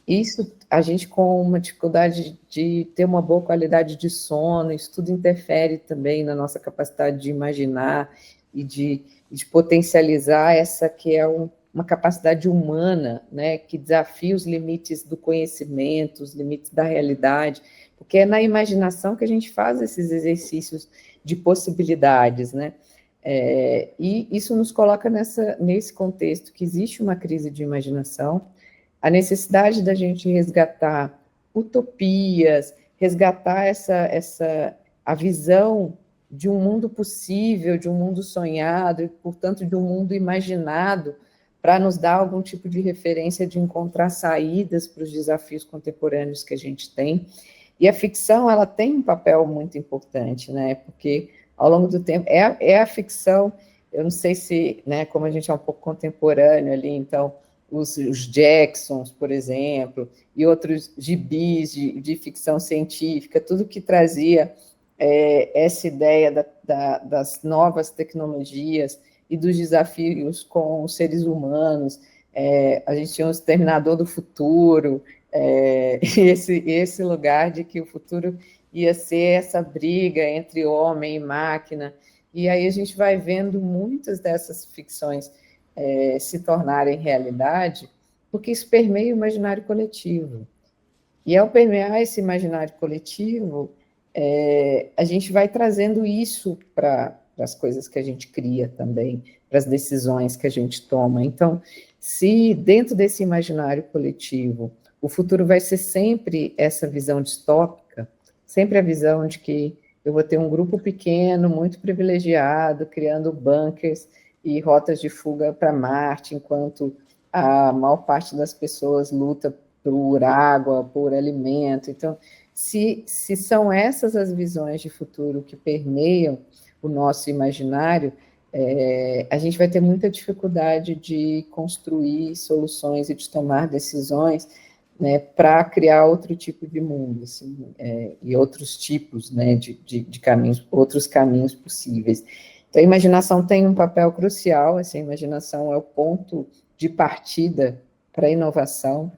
[SPEAKER 2] Isso, a gente com uma dificuldade de ter uma boa qualidade de sono, isso tudo interfere também na nossa capacidade de imaginar e de potencializar essa que é uma capacidade humana, né, que desafia os limites do conhecimento, os limites da realidade, porque é na imaginação que a gente faz esses exercícios de possibilidades, né? E isso nos coloca nesse contexto que existe uma crise de imaginação, a necessidade da gente resgatar utopias, resgatar a visão de um mundo possível, de um mundo sonhado, e, portanto, de um mundo imaginado, para nos dar algum tipo de referência de encontrar saídas para os desafios contemporâneos que a gente tem. E a ficção, ela tem um papel muito importante, né? Porque, ao longo do tempo, é a ficção, eu não sei se, né, como a gente é um pouco contemporâneo ali, então, os Jacksons, por exemplo, e outros gibis de ficção científica, tudo que trazia essa ideia das novas tecnologias e dos desafios com os seres humanos. A gente tinha o Exterminador do Futuro, esse lugar de que o futuro ia ser essa briga entre homem e máquina, e aí a gente vai vendo muitas dessas ficções se tornarem realidade, porque isso permeia o imaginário coletivo. E ao permear esse imaginário coletivo, a gente vai trazendo isso para as coisas que a gente cria também, para as decisões que a gente toma. Então, se dentro desse imaginário coletivo, o futuro vai ser sempre essa visão distópica, sempre a visão de que eu vou ter um grupo pequeno, muito privilegiado, criando bunkers e rotas de fuga para Marte, enquanto a maior parte das pessoas luta por água, por alimento. Então, se são essas as visões de futuro que permeiam o nosso imaginário, a gente vai ter muita dificuldade de construir soluções e de tomar decisões, né, para criar outro tipo de mundo, assim, e outros tipos, né, de caminhos, outros caminhos possíveis. Então, a imaginação tem um papel crucial, essa imaginação é o ponto de partida para a inovação,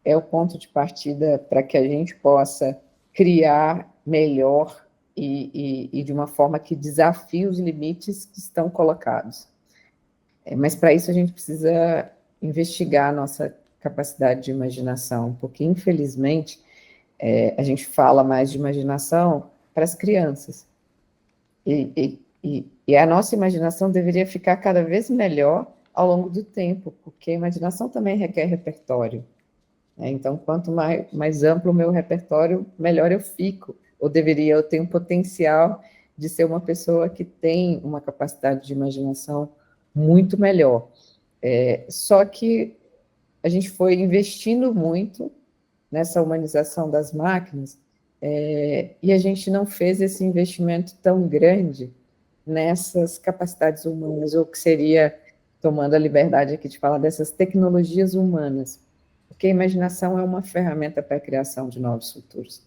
[SPEAKER 2] é o ponto de partida para que a gente possa criar melhor e de uma forma que desafie os limites que estão colocados. Mas, para isso, a gente precisa investigar a nossa capacidade de imaginação, porque, infelizmente, a gente fala mais de imaginação para as crianças. E a nossa imaginação deveria ficar cada vez melhor ao longo do tempo, porque a imaginação também requer repertório. Então, quanto mais amplo o meu repertório, melhor eu fico. Ou eu tenho potencial de ser uma pessoa que tem uma capacidade de imaginação muito melhor. Só que a gente foi investindo muito nessa humanização das máquinas, e a gente não fez esse investimento tão grande nessas capacidades humanas, ou que seria, tomando a liberdade aqui de falar dessas tecnologias humanas, porque a imaginação é uma ferramenta para a criação de novos futuros.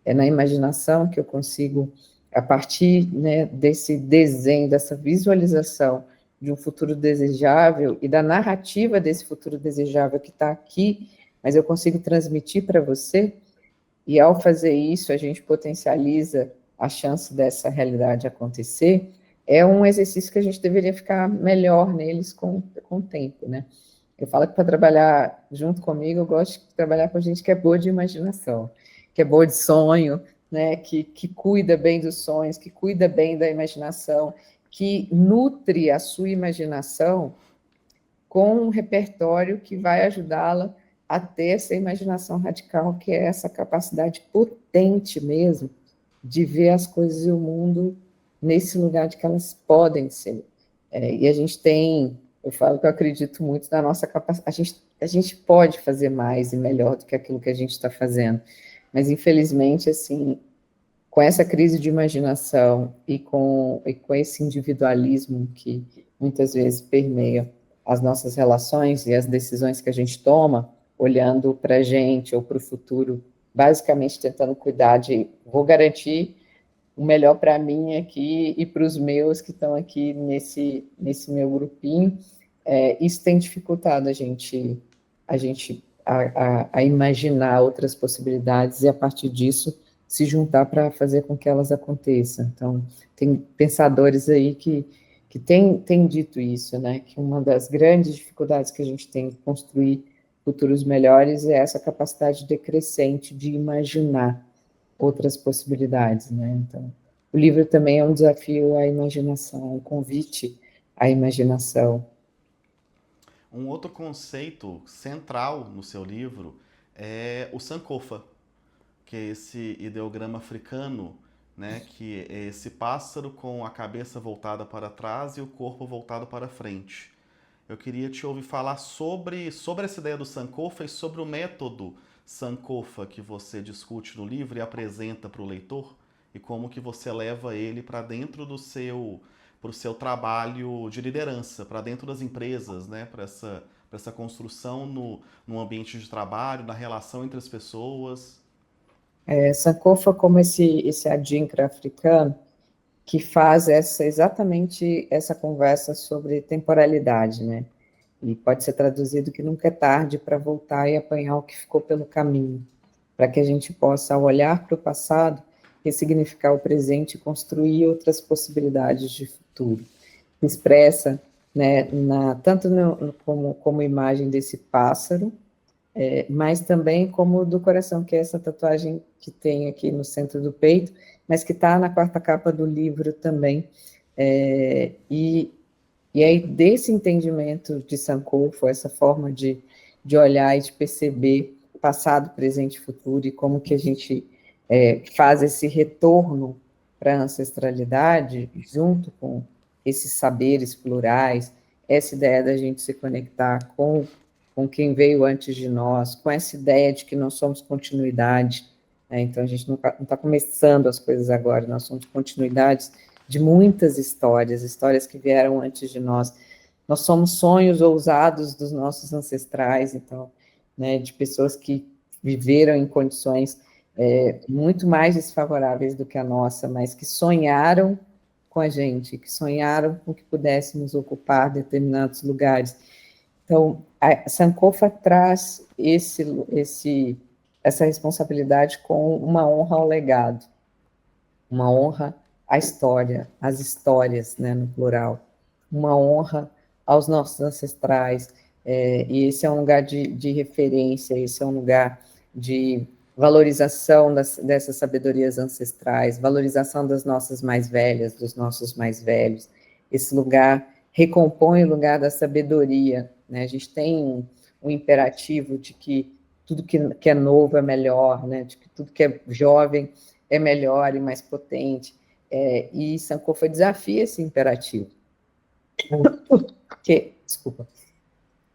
[SPEAKER 2] É na imaginação que eu consigo, a partir, né, desse desenho, dessa visualização de um futuro desejável e da narrativa desse futuro desejável que está aqui, mas eu consigo transmitir para você, e ao fazer isso a gente potencializa a chance dessa realidade acontecer. É um exercício que a gente deveria ficar melhor neles com o tempo, né? Eu falo que para trabalhar junto comigo, eu gosto de trabalhar com gente que é boa de imaginação, que é boa de sonho, né? Que cuida bem dos sonhos, que cuida bem da imaginação, que nutre a sua imaginação com um repertório que vai ajudá-la a ter essa imaginação radical, que é essa capacidade potente mesmo de ver as coisas e o mundo nesse lugar de que elas podem ser. E a gente tem, eu falo que eu acredito muito na nossa capacidade, a gente pode fazer mais e melhor do que aquilo que a gente está fazendo, mas infelizmente, assim, com essa crise de imaginação e com esse individualismo que muitas vezes permeia as nossas relações e as decisões que a gente toma, olhando para a gente ou para o futuro basicamente tentando cuidar de, vou garantir o melhor para mim aqui e para os meus que estão aqui nesse meu grupinho. Isso tem dificultado a imaginar outras possibilidades e, a partir disso, se juntar para fazer com que elas aconteçam. Então, tem pensadores aí que têm dito isso, né? Que uma das grandes dificuldades que a gente tem de construir futuros melhores é essa capacidade decrescente de imaginar outras possibilidades, né? Então, o livro também é um desafio à imaginação, um convite à imaginação.
[SPEAKER 1] Um outro conceito central no seu livro é o Sankofa, que é esse ideograma africano, né, que é esse pássaro com a cabeça voltada para trás e o corpo voltado para frente. Eu queria te ouvir falar sobre essa ideia do Sankofa e sobre o método Sankofa que você discute no livro e apresenta para o leitor, e como que você leva ele para dentro para o seu trabalho de liderança, para dentro das empresas, né, para essa construção no ambiente de trabalho, na relação entre as pessoas.
[SPEAKER 2] Sankofa como esse adinkra africano que faz exatamente essa conversa sobre temporalidade, né? E pode ser traduzido que nunca é tarde para voltar e apanhar o que ficou pelo caminho, para que a gente possa, ao olhar para o passado, ressignificar o presente e construir outras possibilidades de futuro. Se expressa, né, tanto como imagem desse pássaro, mas também como do coração, que é essa tatuagem que tem aqui no centro do peito, mas que está na quarta capa do livro também. E aí, desse entendimento de Sankofa, essa forma de olhar e de perceber passado, presente e futuro, e como que a gente faz esse retorno para a ancestralidade, junto com esses saberes plurais, essa ideia da gente se conectar com quem veio antes de nós, com essa ideia de que nós somos continuidade, né? Então a gente não está começando as coisas agora, nós somos continuidades de muitas histórias que vieram antes de nós. Nós somos sonhos ousados dos nossos ancestrais, então, né, de pessoas que viveram em condições muito mais desfavoráveis do que a nossa, mas que sonharam com a gente, que sonharam com que pudéssemos ocupar determinados lugares. Então, a Sankofa traz essa responsabilidade com uma honra ao legado, uma honra à história, às histórias, né, no plural, uma honra aos nossos ancestrais, e esse é um lugar de referência, esse é um lugar de valorização dessas sabedorias ancestrais, valorização das nossas mais velhas, dos nossos mais velhos. Esse lugar recompõe o lugar da sabedoria, né? A gente tem um imperativo de que tudo que é novo é melhor, né? De que tudo que é jovem é melhor e mais potente. E Sankofa desafia esse imperativo. Desculpa.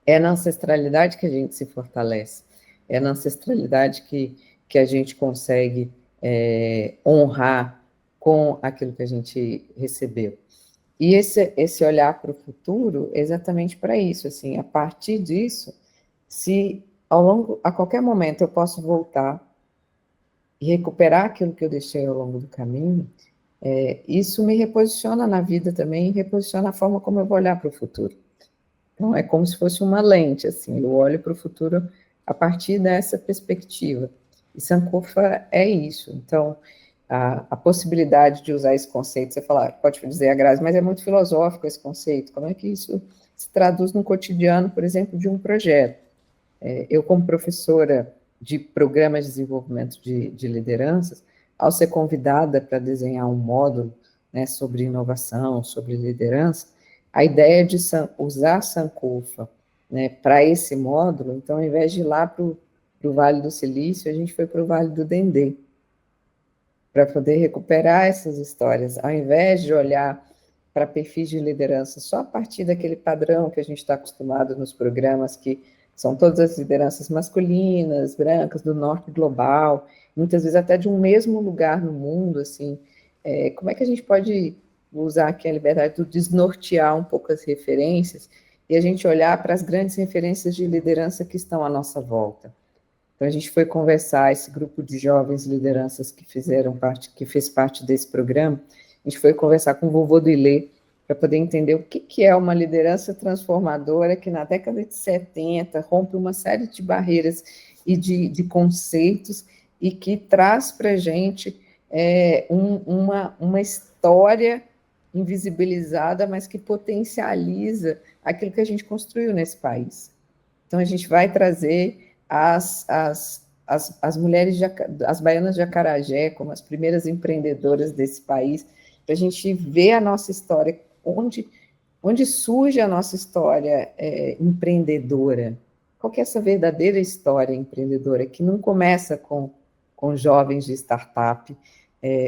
[SPEAKER 2] É na ancestralidade que a gente se fortalece, é na ancestralidade que a gente consegue honrar com aquilo que a gente recebeu. E esse olhar para o futuro é exatamente para isso, assim, a partir disso, se a qualquer momento eu posso voltar e recuperar aquilo que eu deixei ao longo do caminho, isso me reposiciona na vida também, e reposiciona a forma como eu vou olhar para o futuro. Então, é como se fosse uma lente, assim, eu olho para o futuro a partir dessa perspectiva. E Sankofa é isso. Então, a possibilidade de usar esse conceito, você pode dizer a Grazi, mas é muito filosófico esse conceito, como é que isso se traduz no cotidiano, por exemplo, de um projeto? Eu, como professora de programas de desenvolvimento de lideranças, ao ser convidada para desenhar um módulo, né, sobre inovação, sobre liderança, a ideia de usar Sankofa, né, para esse módulo, então, ao invés de ir lá para o Vale do Silício, a gente foi para o Vale do Dendê, para poder recuperar essas histórias, ao invés de olhar para perfis de liderança só a partir daquele padrão que a gente está acostumado nos programas, que são todas as lideranças masculinas, brancas, do norte global, muitas vezes até de um mesmo lugar no mundo, assim, como é que a gente pode usar aqui a liberdade de desnortear um pouco as referências e a gente olhar para as grandes referências de liderança que estão à nossa volta? Então, a gente foi conversar, esse grupo de jovens lideranças que fez parte desse programa, a gente foi conversar com o vovô do Ilê, para poder entender o que é uma liderança transformadora que na década de 70 rompe uma série de barreiras e de conceitos e que traz para a gente uma história invisibilizada, mas que potencializa aquilo que a gente construiu nesse país. Então, a gente vai trazer as mulheres, as baianas de Acarajé, como as primeiras empreendedoras desse país, para a gente ver a nossa história, onde surge a nossa história empreendedora. Qual que é essa verdadeira história empreendedora, que não começa com jovens de startup,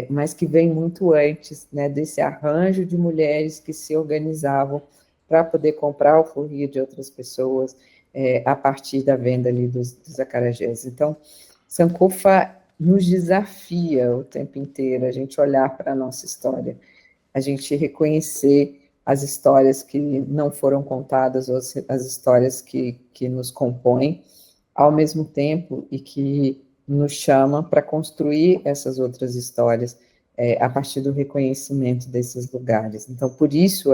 [SPEAKER 2] mas que vem muito antes, né, desse arranjo de mulheres que se organizavam para poder comprar o forrinho de outras pessoas, a partir da venda ali dos acarajés. Então, Sankofa nos desafia o tempo inteiro a gente olhar para a nossa história, a gente reconhecer as histórias que não foram contadas, ou as histórias que nos compõem, ao mesmo tempo, e que nos chama para construir essas outras histórias a partir do reconhecimento desses lugares. Então, por isso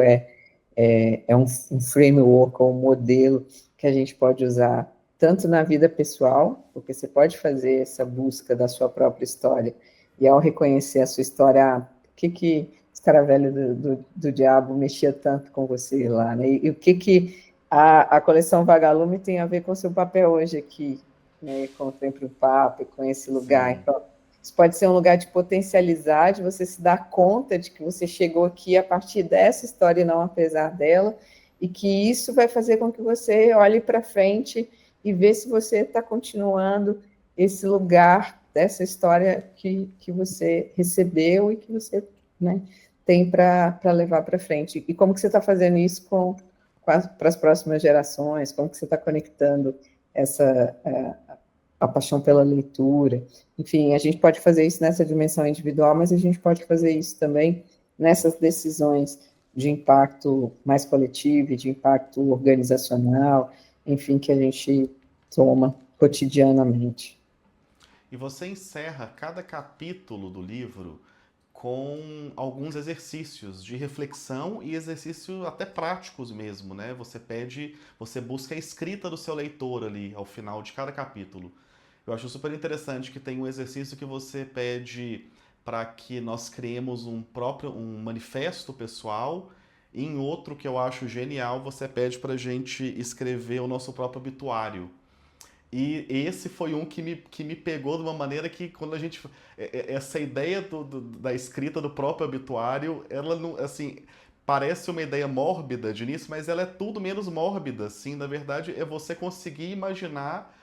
[SPEAKER 2] um framework, um modelo que a gente pode usar tanto na vida pessoal, porque você pode fazer essa busca da sua própria história, e ao reconhecer a sua história, o que esse cara velho do diabo mexia tanto com você lá, né? E o que a coleção Vagalume tem a ver com o seu papel hoje aqui, né? Com o Sempre o Papo, e com esse lugar. Sim. Então, isso pode ser um lugar de potencializar, de você se dar conta de que você chegou aqui a partir dessa história e não apesar dela, e que isso vai fazer com que você olhe para frente e vê se você está continuando esse lugar dessa história que você recebeu e que você, né, tem para levar para frente. E como que você está fazendo isso para as próximas gerações, como que você está conectando a paixão pela leitura. Enfim, a gente pode fazer isso nessa dimensão individual, mas a gente pode fazer isso também nessas decisões de impacto mais coletivo, de impacto organizacional, enfim, que a gente toma cotidianamente.
[SPEAKER 1] E você encerra cada capítulo do livro com alguns exercícios de reflexão e exercícios até práticos mesmo, né? Você busca a escrita do seu leitor ali ao final de cada capítulo. Eu acho super interessante que tem um exercício que você pede para que nós criemos um manifesto pessoal, e em outro que eu acho genial, você pede para a gente escrever o nosso próprio obituário. E esse foi um que me pegou de uma maneira que, quando a gente... Essa ideia da escrita do próprio obituário, ela não, assim, parece uma ideia mórbida de início, mas ela é tudo menos mórbida, assim. Na verdade, é você conseguir imaginar,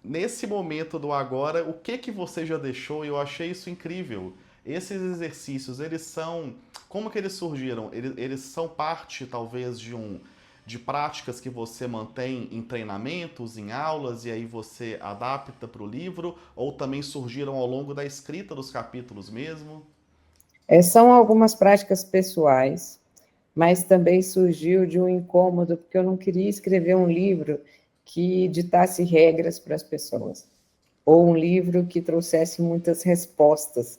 [SPEAKER 1] nesse momento do agora, o que você já deixou, e eu achei isso incrível. Esses exercícios, eles são... Como que eles surgiram? Eles são parte, talvez, de práticas que você mantém em treinamentos, em aulas, e aí você adapta para o livro, ou também surgiram ao longo da escrita dos capítulos mesmo?
[SPEAKER 2] São algumas práticas pessoais, mas também surgiu de um incômodo, porque eu não queria escrever um livro que ditasse regras para as pessoas, ou um livro que trouxesse muitas respostas,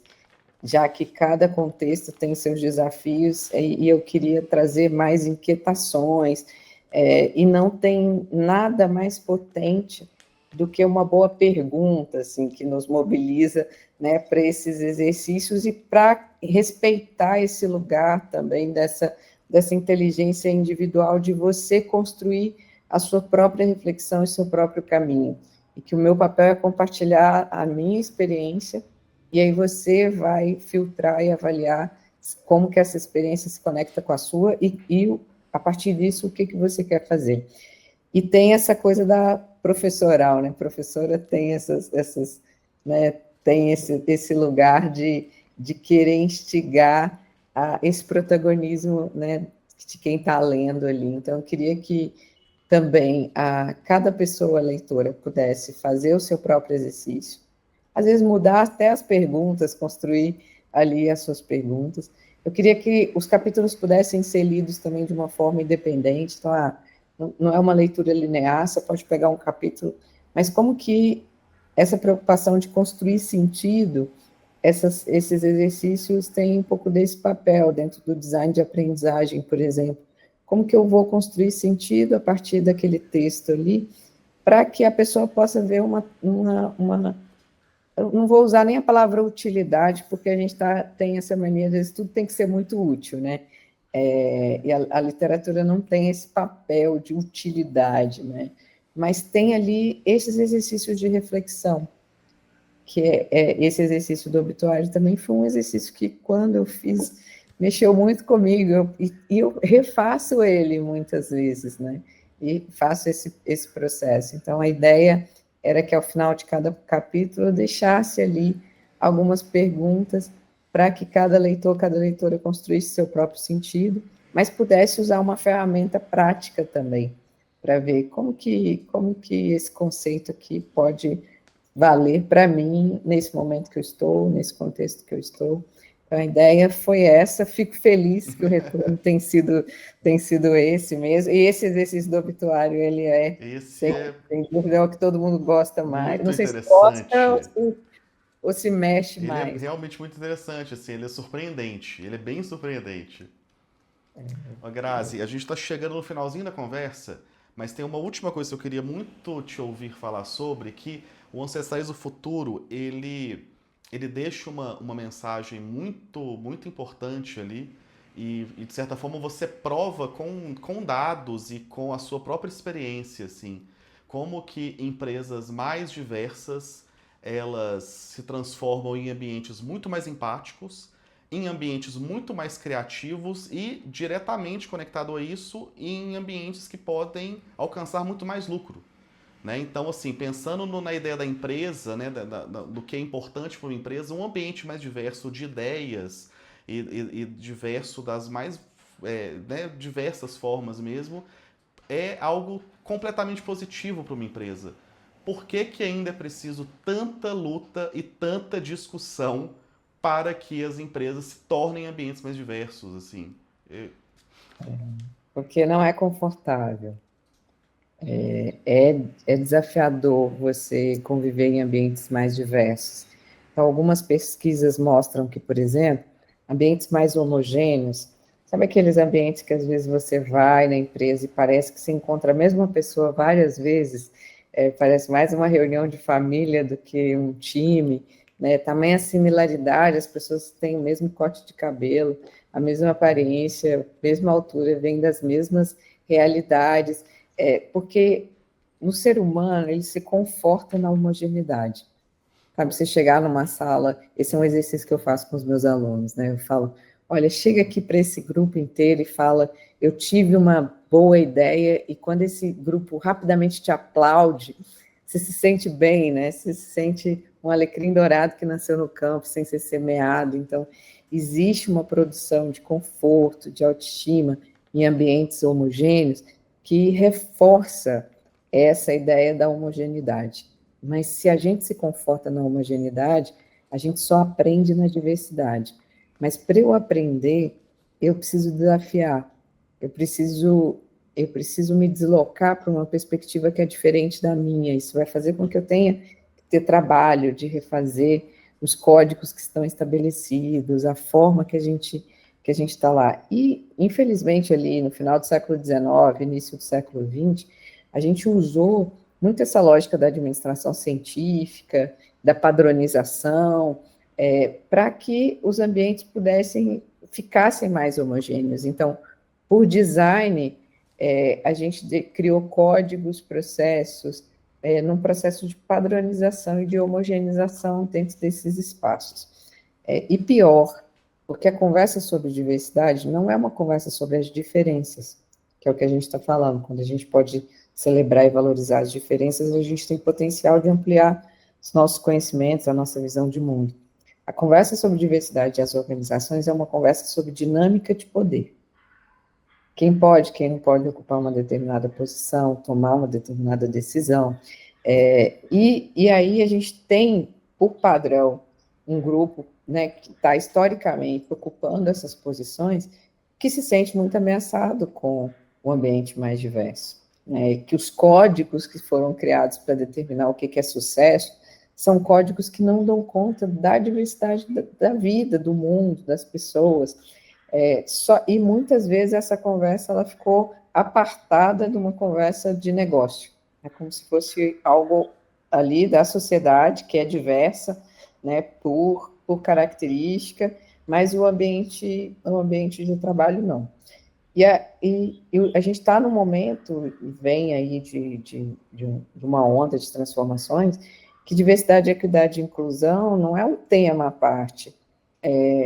[SPEAKER 2] já que cada contexto tem seus desafios, e eu queria trazer mais inquietações, e não tem nada mais potente do que uma boa pergunta, assim, que nos mobiliza, né, para esses exercícios e para respeitar esse lugar também dessa inteligência individual de você construir a sua própria reflexão e seu próprio caminho. E que o meu papel é compartilhar a minha experiência, e aí você vai filtrar e avaliar como que essa experiência se conecta com a sua, e a partir disso, o que você quer fazer. E tem essa coisa da professoral, né? Professora tem né? Tem esse lugar de querer instigar esse protagonismo, né, de quem está lendo ali. Então, eu queria que também cada pessoa leitora pudesse fazer o seu próprio exercício, às vezes mudar até as perguntas, construir ali as suas perguntas. Eu queria que os capítulos pudessem ser lidos também de uma forma independente, então, não é uma leitura linear, você pode pegar um capítulo, mas como que essa preocupação de construir sentido, esses exercícios têm um pouco desse papel dentro do design de aprendizagem, por exemplo. Como que eu vou construir sentido a partir daquele texto ali, para que a pessoa possa ver eu não vou usar nem a palavra utilidade, porque a gente tem essa mania, às vezes tudo tem que ser muito útil, né? E a literatura não tem esse papel de utilidade, né? Mas tem ali esses exercícios de reflexão, que esse exercício do obituário também foi um exercício que, quando eu fiz, mexeu muito comigo, e eu refaço ele muitas vezes, né? E faço esse processo. Então, a ideia era que, ao final de cada capítulo, eu deixasse ali algumas perguntas para que cada leitor, cada leitora construísse seu próprio sentido, mas pudesse usar uma ferramenta prática também, para ver como que esse conceito aqui pode valer para mim, nesse momento que eu estou, nesse contexto que eu estou. Então, a ideia foi essa, fico feliz que o retorno tem sido esse mesmo, e esse exercício do obituário, ele
[SPEAKER 1] Esse é
[SPEAKER 2] sem dúvida, é o que todo mundo gosta mais.
[SPEAKER 1] muito
[SPEAKER 2] Não sei se gosta
[SPEAKER 1] interessante.
[SPEAKER 2] ou se mexe
[SPEAKER 1] Ele é
[SPEAKER 2] mais.
[SPEAKER 1] realmente muito interessante, assim, ele é surpreendente, ele é bem surpreendente. Ó, Grazi, a gente está chegando no finalzinho da conversa, mas tem uma última coisa que eu queria muito te ouvir falar sobre, que o Ancestrais do Futuro, ele deixa uma mensagem muito importante ali, e de certa forma você prova com dados e com a sua própria experiência, assim, como que empresas mais diversas, elas se transformam em ambientes muito mais empáticos, em ambientes muito mais criativos e diretamente conectado a isso em ambientes que podem alcançar muito mais lucro. Né? Então, assim, pensando na ideia da empresa, né, do que é importante para uma empresa, um ambiente mais diverso de ideias e diverso das mais né, diversas formas mesmo, é algo completamente positivo para uma empresa. Por que que ainda é preciso tanta luta e tanta discussão para que as empresas se tornem ambientes mais diversos, assim?
[SPEAKER 2] Porque não é confortável. É desafiador você conviver em ambientes mais diversos. Então, algumas pesquisas mostram que, por exemplo, ambientes mais homogêneos, sabe aqueles ambientes que às vezes você vai na empresa e parece que se encontra a mesma pessoa várias vezes, parece mais uma reunião de família do que um time, né? Também a similaridade, as pessoas têm o mesmo corte de cabelo, a mesma aparência, mesma altura, vêm das mesmas realidades, porque no ser humano ele se conforta na homogeneidade. Sabe, você chegar numa sala, esse é um exercício que eu faço com os meus alunos, né? Eu falo, olha, chega aqui para esse grupo inteiro e fala, eu tive uma boa ideia, e quando esse grupo rapidamente te aplaude, você se sente bem, né? Você se sente um alecrim dourado que nasceu no campo sem ser semeado. Então, existe uma produção de conforto, de autoestima em ambientes homogêneos que reforça essa ideia da homogeneidade. Mas se a gente se conforta na homogeneidade, a gente só aprende na diversidade. Mas para eu aprender, eu preciso desafiar, eu preciso me deslocar para uma perspectiva que é diferente da minha. Isso vai fazer com que eu tenha que ter trabalho de refazer os códigos que estão estabelecidos, a forma que a gente está lá. E, infelizmente, ali no final do século XIX, início do século XX, a gente usou muito essa lógica da administração científica, da padronização, para que os ambientes ficassem mais homogêneos. Então, por design, a gente criou códigos, processos, num processo de padronização e de homogeneização dentro desses espaços. E pior, porque a conversa sobre diversidade não é uma conversa sobre as diferenças, que é o que a gente está falando. Quando a gente pode celebrar e valorizar as diferenças, a gente tem potencial de ampliar os nossos conhecimentos, a nossa visão de mundo. A conversa sobre diversidade e as organizações é uma conversa sobre dinâmica de poder. Quem pode, quem não pode ocupar uma determinada posição, tomar uma determinada decisão. E aí a gente tem, por padrão, um grupo, né, que está historicamente ocupando essas posições, que se sente muito ameaçado com o ambiente mais diverso. né, que os códigos que foram criados para determinar o que é sucesso são códigos que não dão conta da diversidade da vida, do mundo, das pessoas. E muitas vezes essa conversa ela ficou apartada de uma conversa de negócio. É como se fosse algo ali da sociedade que é diversa, né, por característica, mas o ambiente de trabalho não. E a gente está num momento, vem aí de uma onda de transformações, que diversidade, equidade e inclusão não é um tema à parte,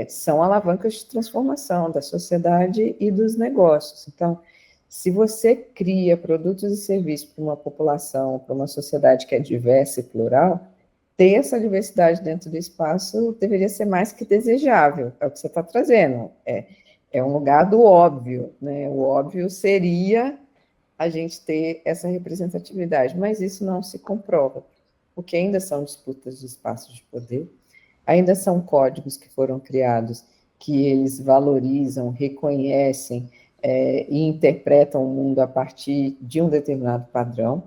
[SPEAKER 2] são alavancas de transformação da sociedade e dos negócios. Então, se você cria produtos e serviços para uma população, para uma sociedade que é diversa e plural, ter essa diversidade dentro do espaço deveria ser mais que desejável, é o que você está trazendo, é um lugar do óbvio, né? O óbvio seria a gente ter essa representatividade, mas isso não se comprova, porque ainda são disputas de espaços de poder, ainda são códigos que foram criados que eles valorizam, reconhecem e interpretam o mundo a partir de um determinado padrão,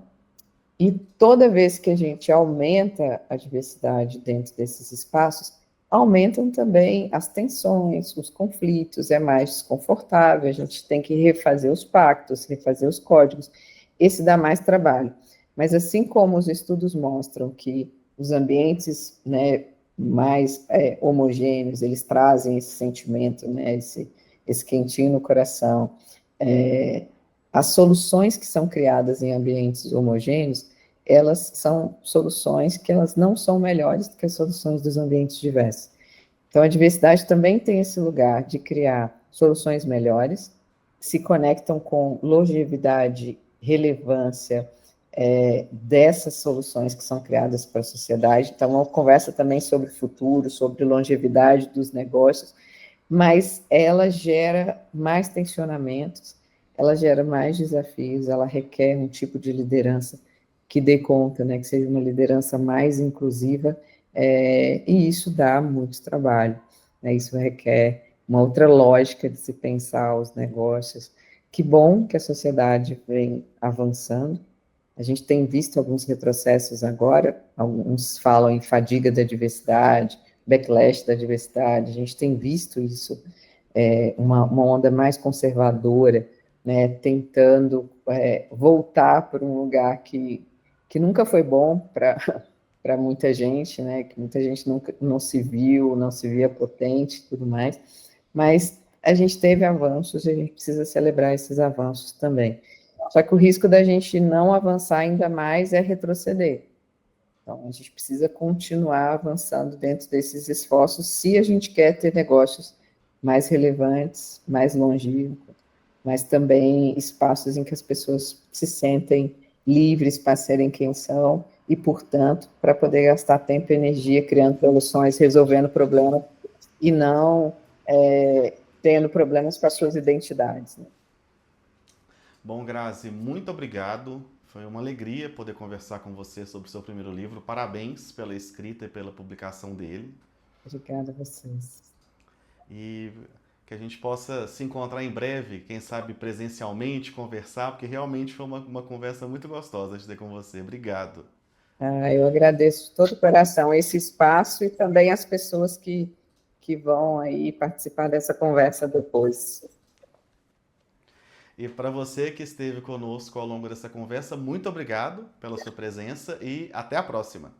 [SPEAKER 2] e toda vez que a gente aumenta a diversidade dentro desses espaços, aumentam também as tensões, os conflitos, é mais desconfortável, a gente tem que refazer os pactos, refazer os códigos, esse dá mais trabalho. Mas assim como os estudos mostram que os ambientes, né, mais homogêneos, eles trazem esse sentimento, né, esse quentinho no coração, as soluções que são criadas em ambientes homogêneos, elas são soluções que elas não são melhores do que as soluções dos ambientes diversos. Então, a diversidade também tem esse lugar de criar soluções melhores, se conectam com longevidade, relevância dessas soluções que são criadas para a sociedade. Então, uma conversa também sobre o futuro, sobre longevidade dos negócios, mas ela gera mais tensionamentos, ela gera mais desafios, ela requer um tipo de liderança que dê conta, né, que seja uma liderança mais inclusiva, e isso dá muito trabalho, né, isso requer uma outra lógica de se pensar os negócios. Que bom que a sociedade vem avançando, a gente tem visto alguns retrocessos agora, alguns falam em fadiga da diversidade, backlash da diversidade, a gente tem visto isso, uma onda mais conservadora, né, tentando voltar para um lugar que nunca foi bom para muita gente, né, que muita gente nunca, não se via potente e tudo mais, mas a gente teve avanços e a gente precisa celebrar esses avanços também. Só que o risco da gente não avançar ainda mais é retroceder. Então, a gente precisa continuar avançando dentro desses esforços se a gente quer ter negócios mais relevantes, mais longínquos, mas também espaços em que as pessoas se sentem livres para serem quem são e, portanto, para poder gastar tempo e energia criando soluções, resolvendo problemas e não tendo problemas com as suas identidades, né?
[SPEAKER 1] Bom, Grazi, muito obrigado. Foi uma alegria poder conversar com você sobre o seu primeiro livro. Parabéns pela escrita e pela publicação dele.
[SPEAKER 2] Obrigada a vocês.
[SPEAKER 1] E que a gente possa se encontrar em breve, quem sabe presencialmente, conversar, porque realmente foi uma conversa muito gostosa de ter com você. Obrigado.
[SPEAKER 2] Eu agradeço de todo o coração esse espaço e também as pessoas que vão aí participar dessa conversa depois.
[SPEAKER 1] E para você que esteve conosco ao longo dessa conversa, muito obrigado pela sua presença e até a próxima.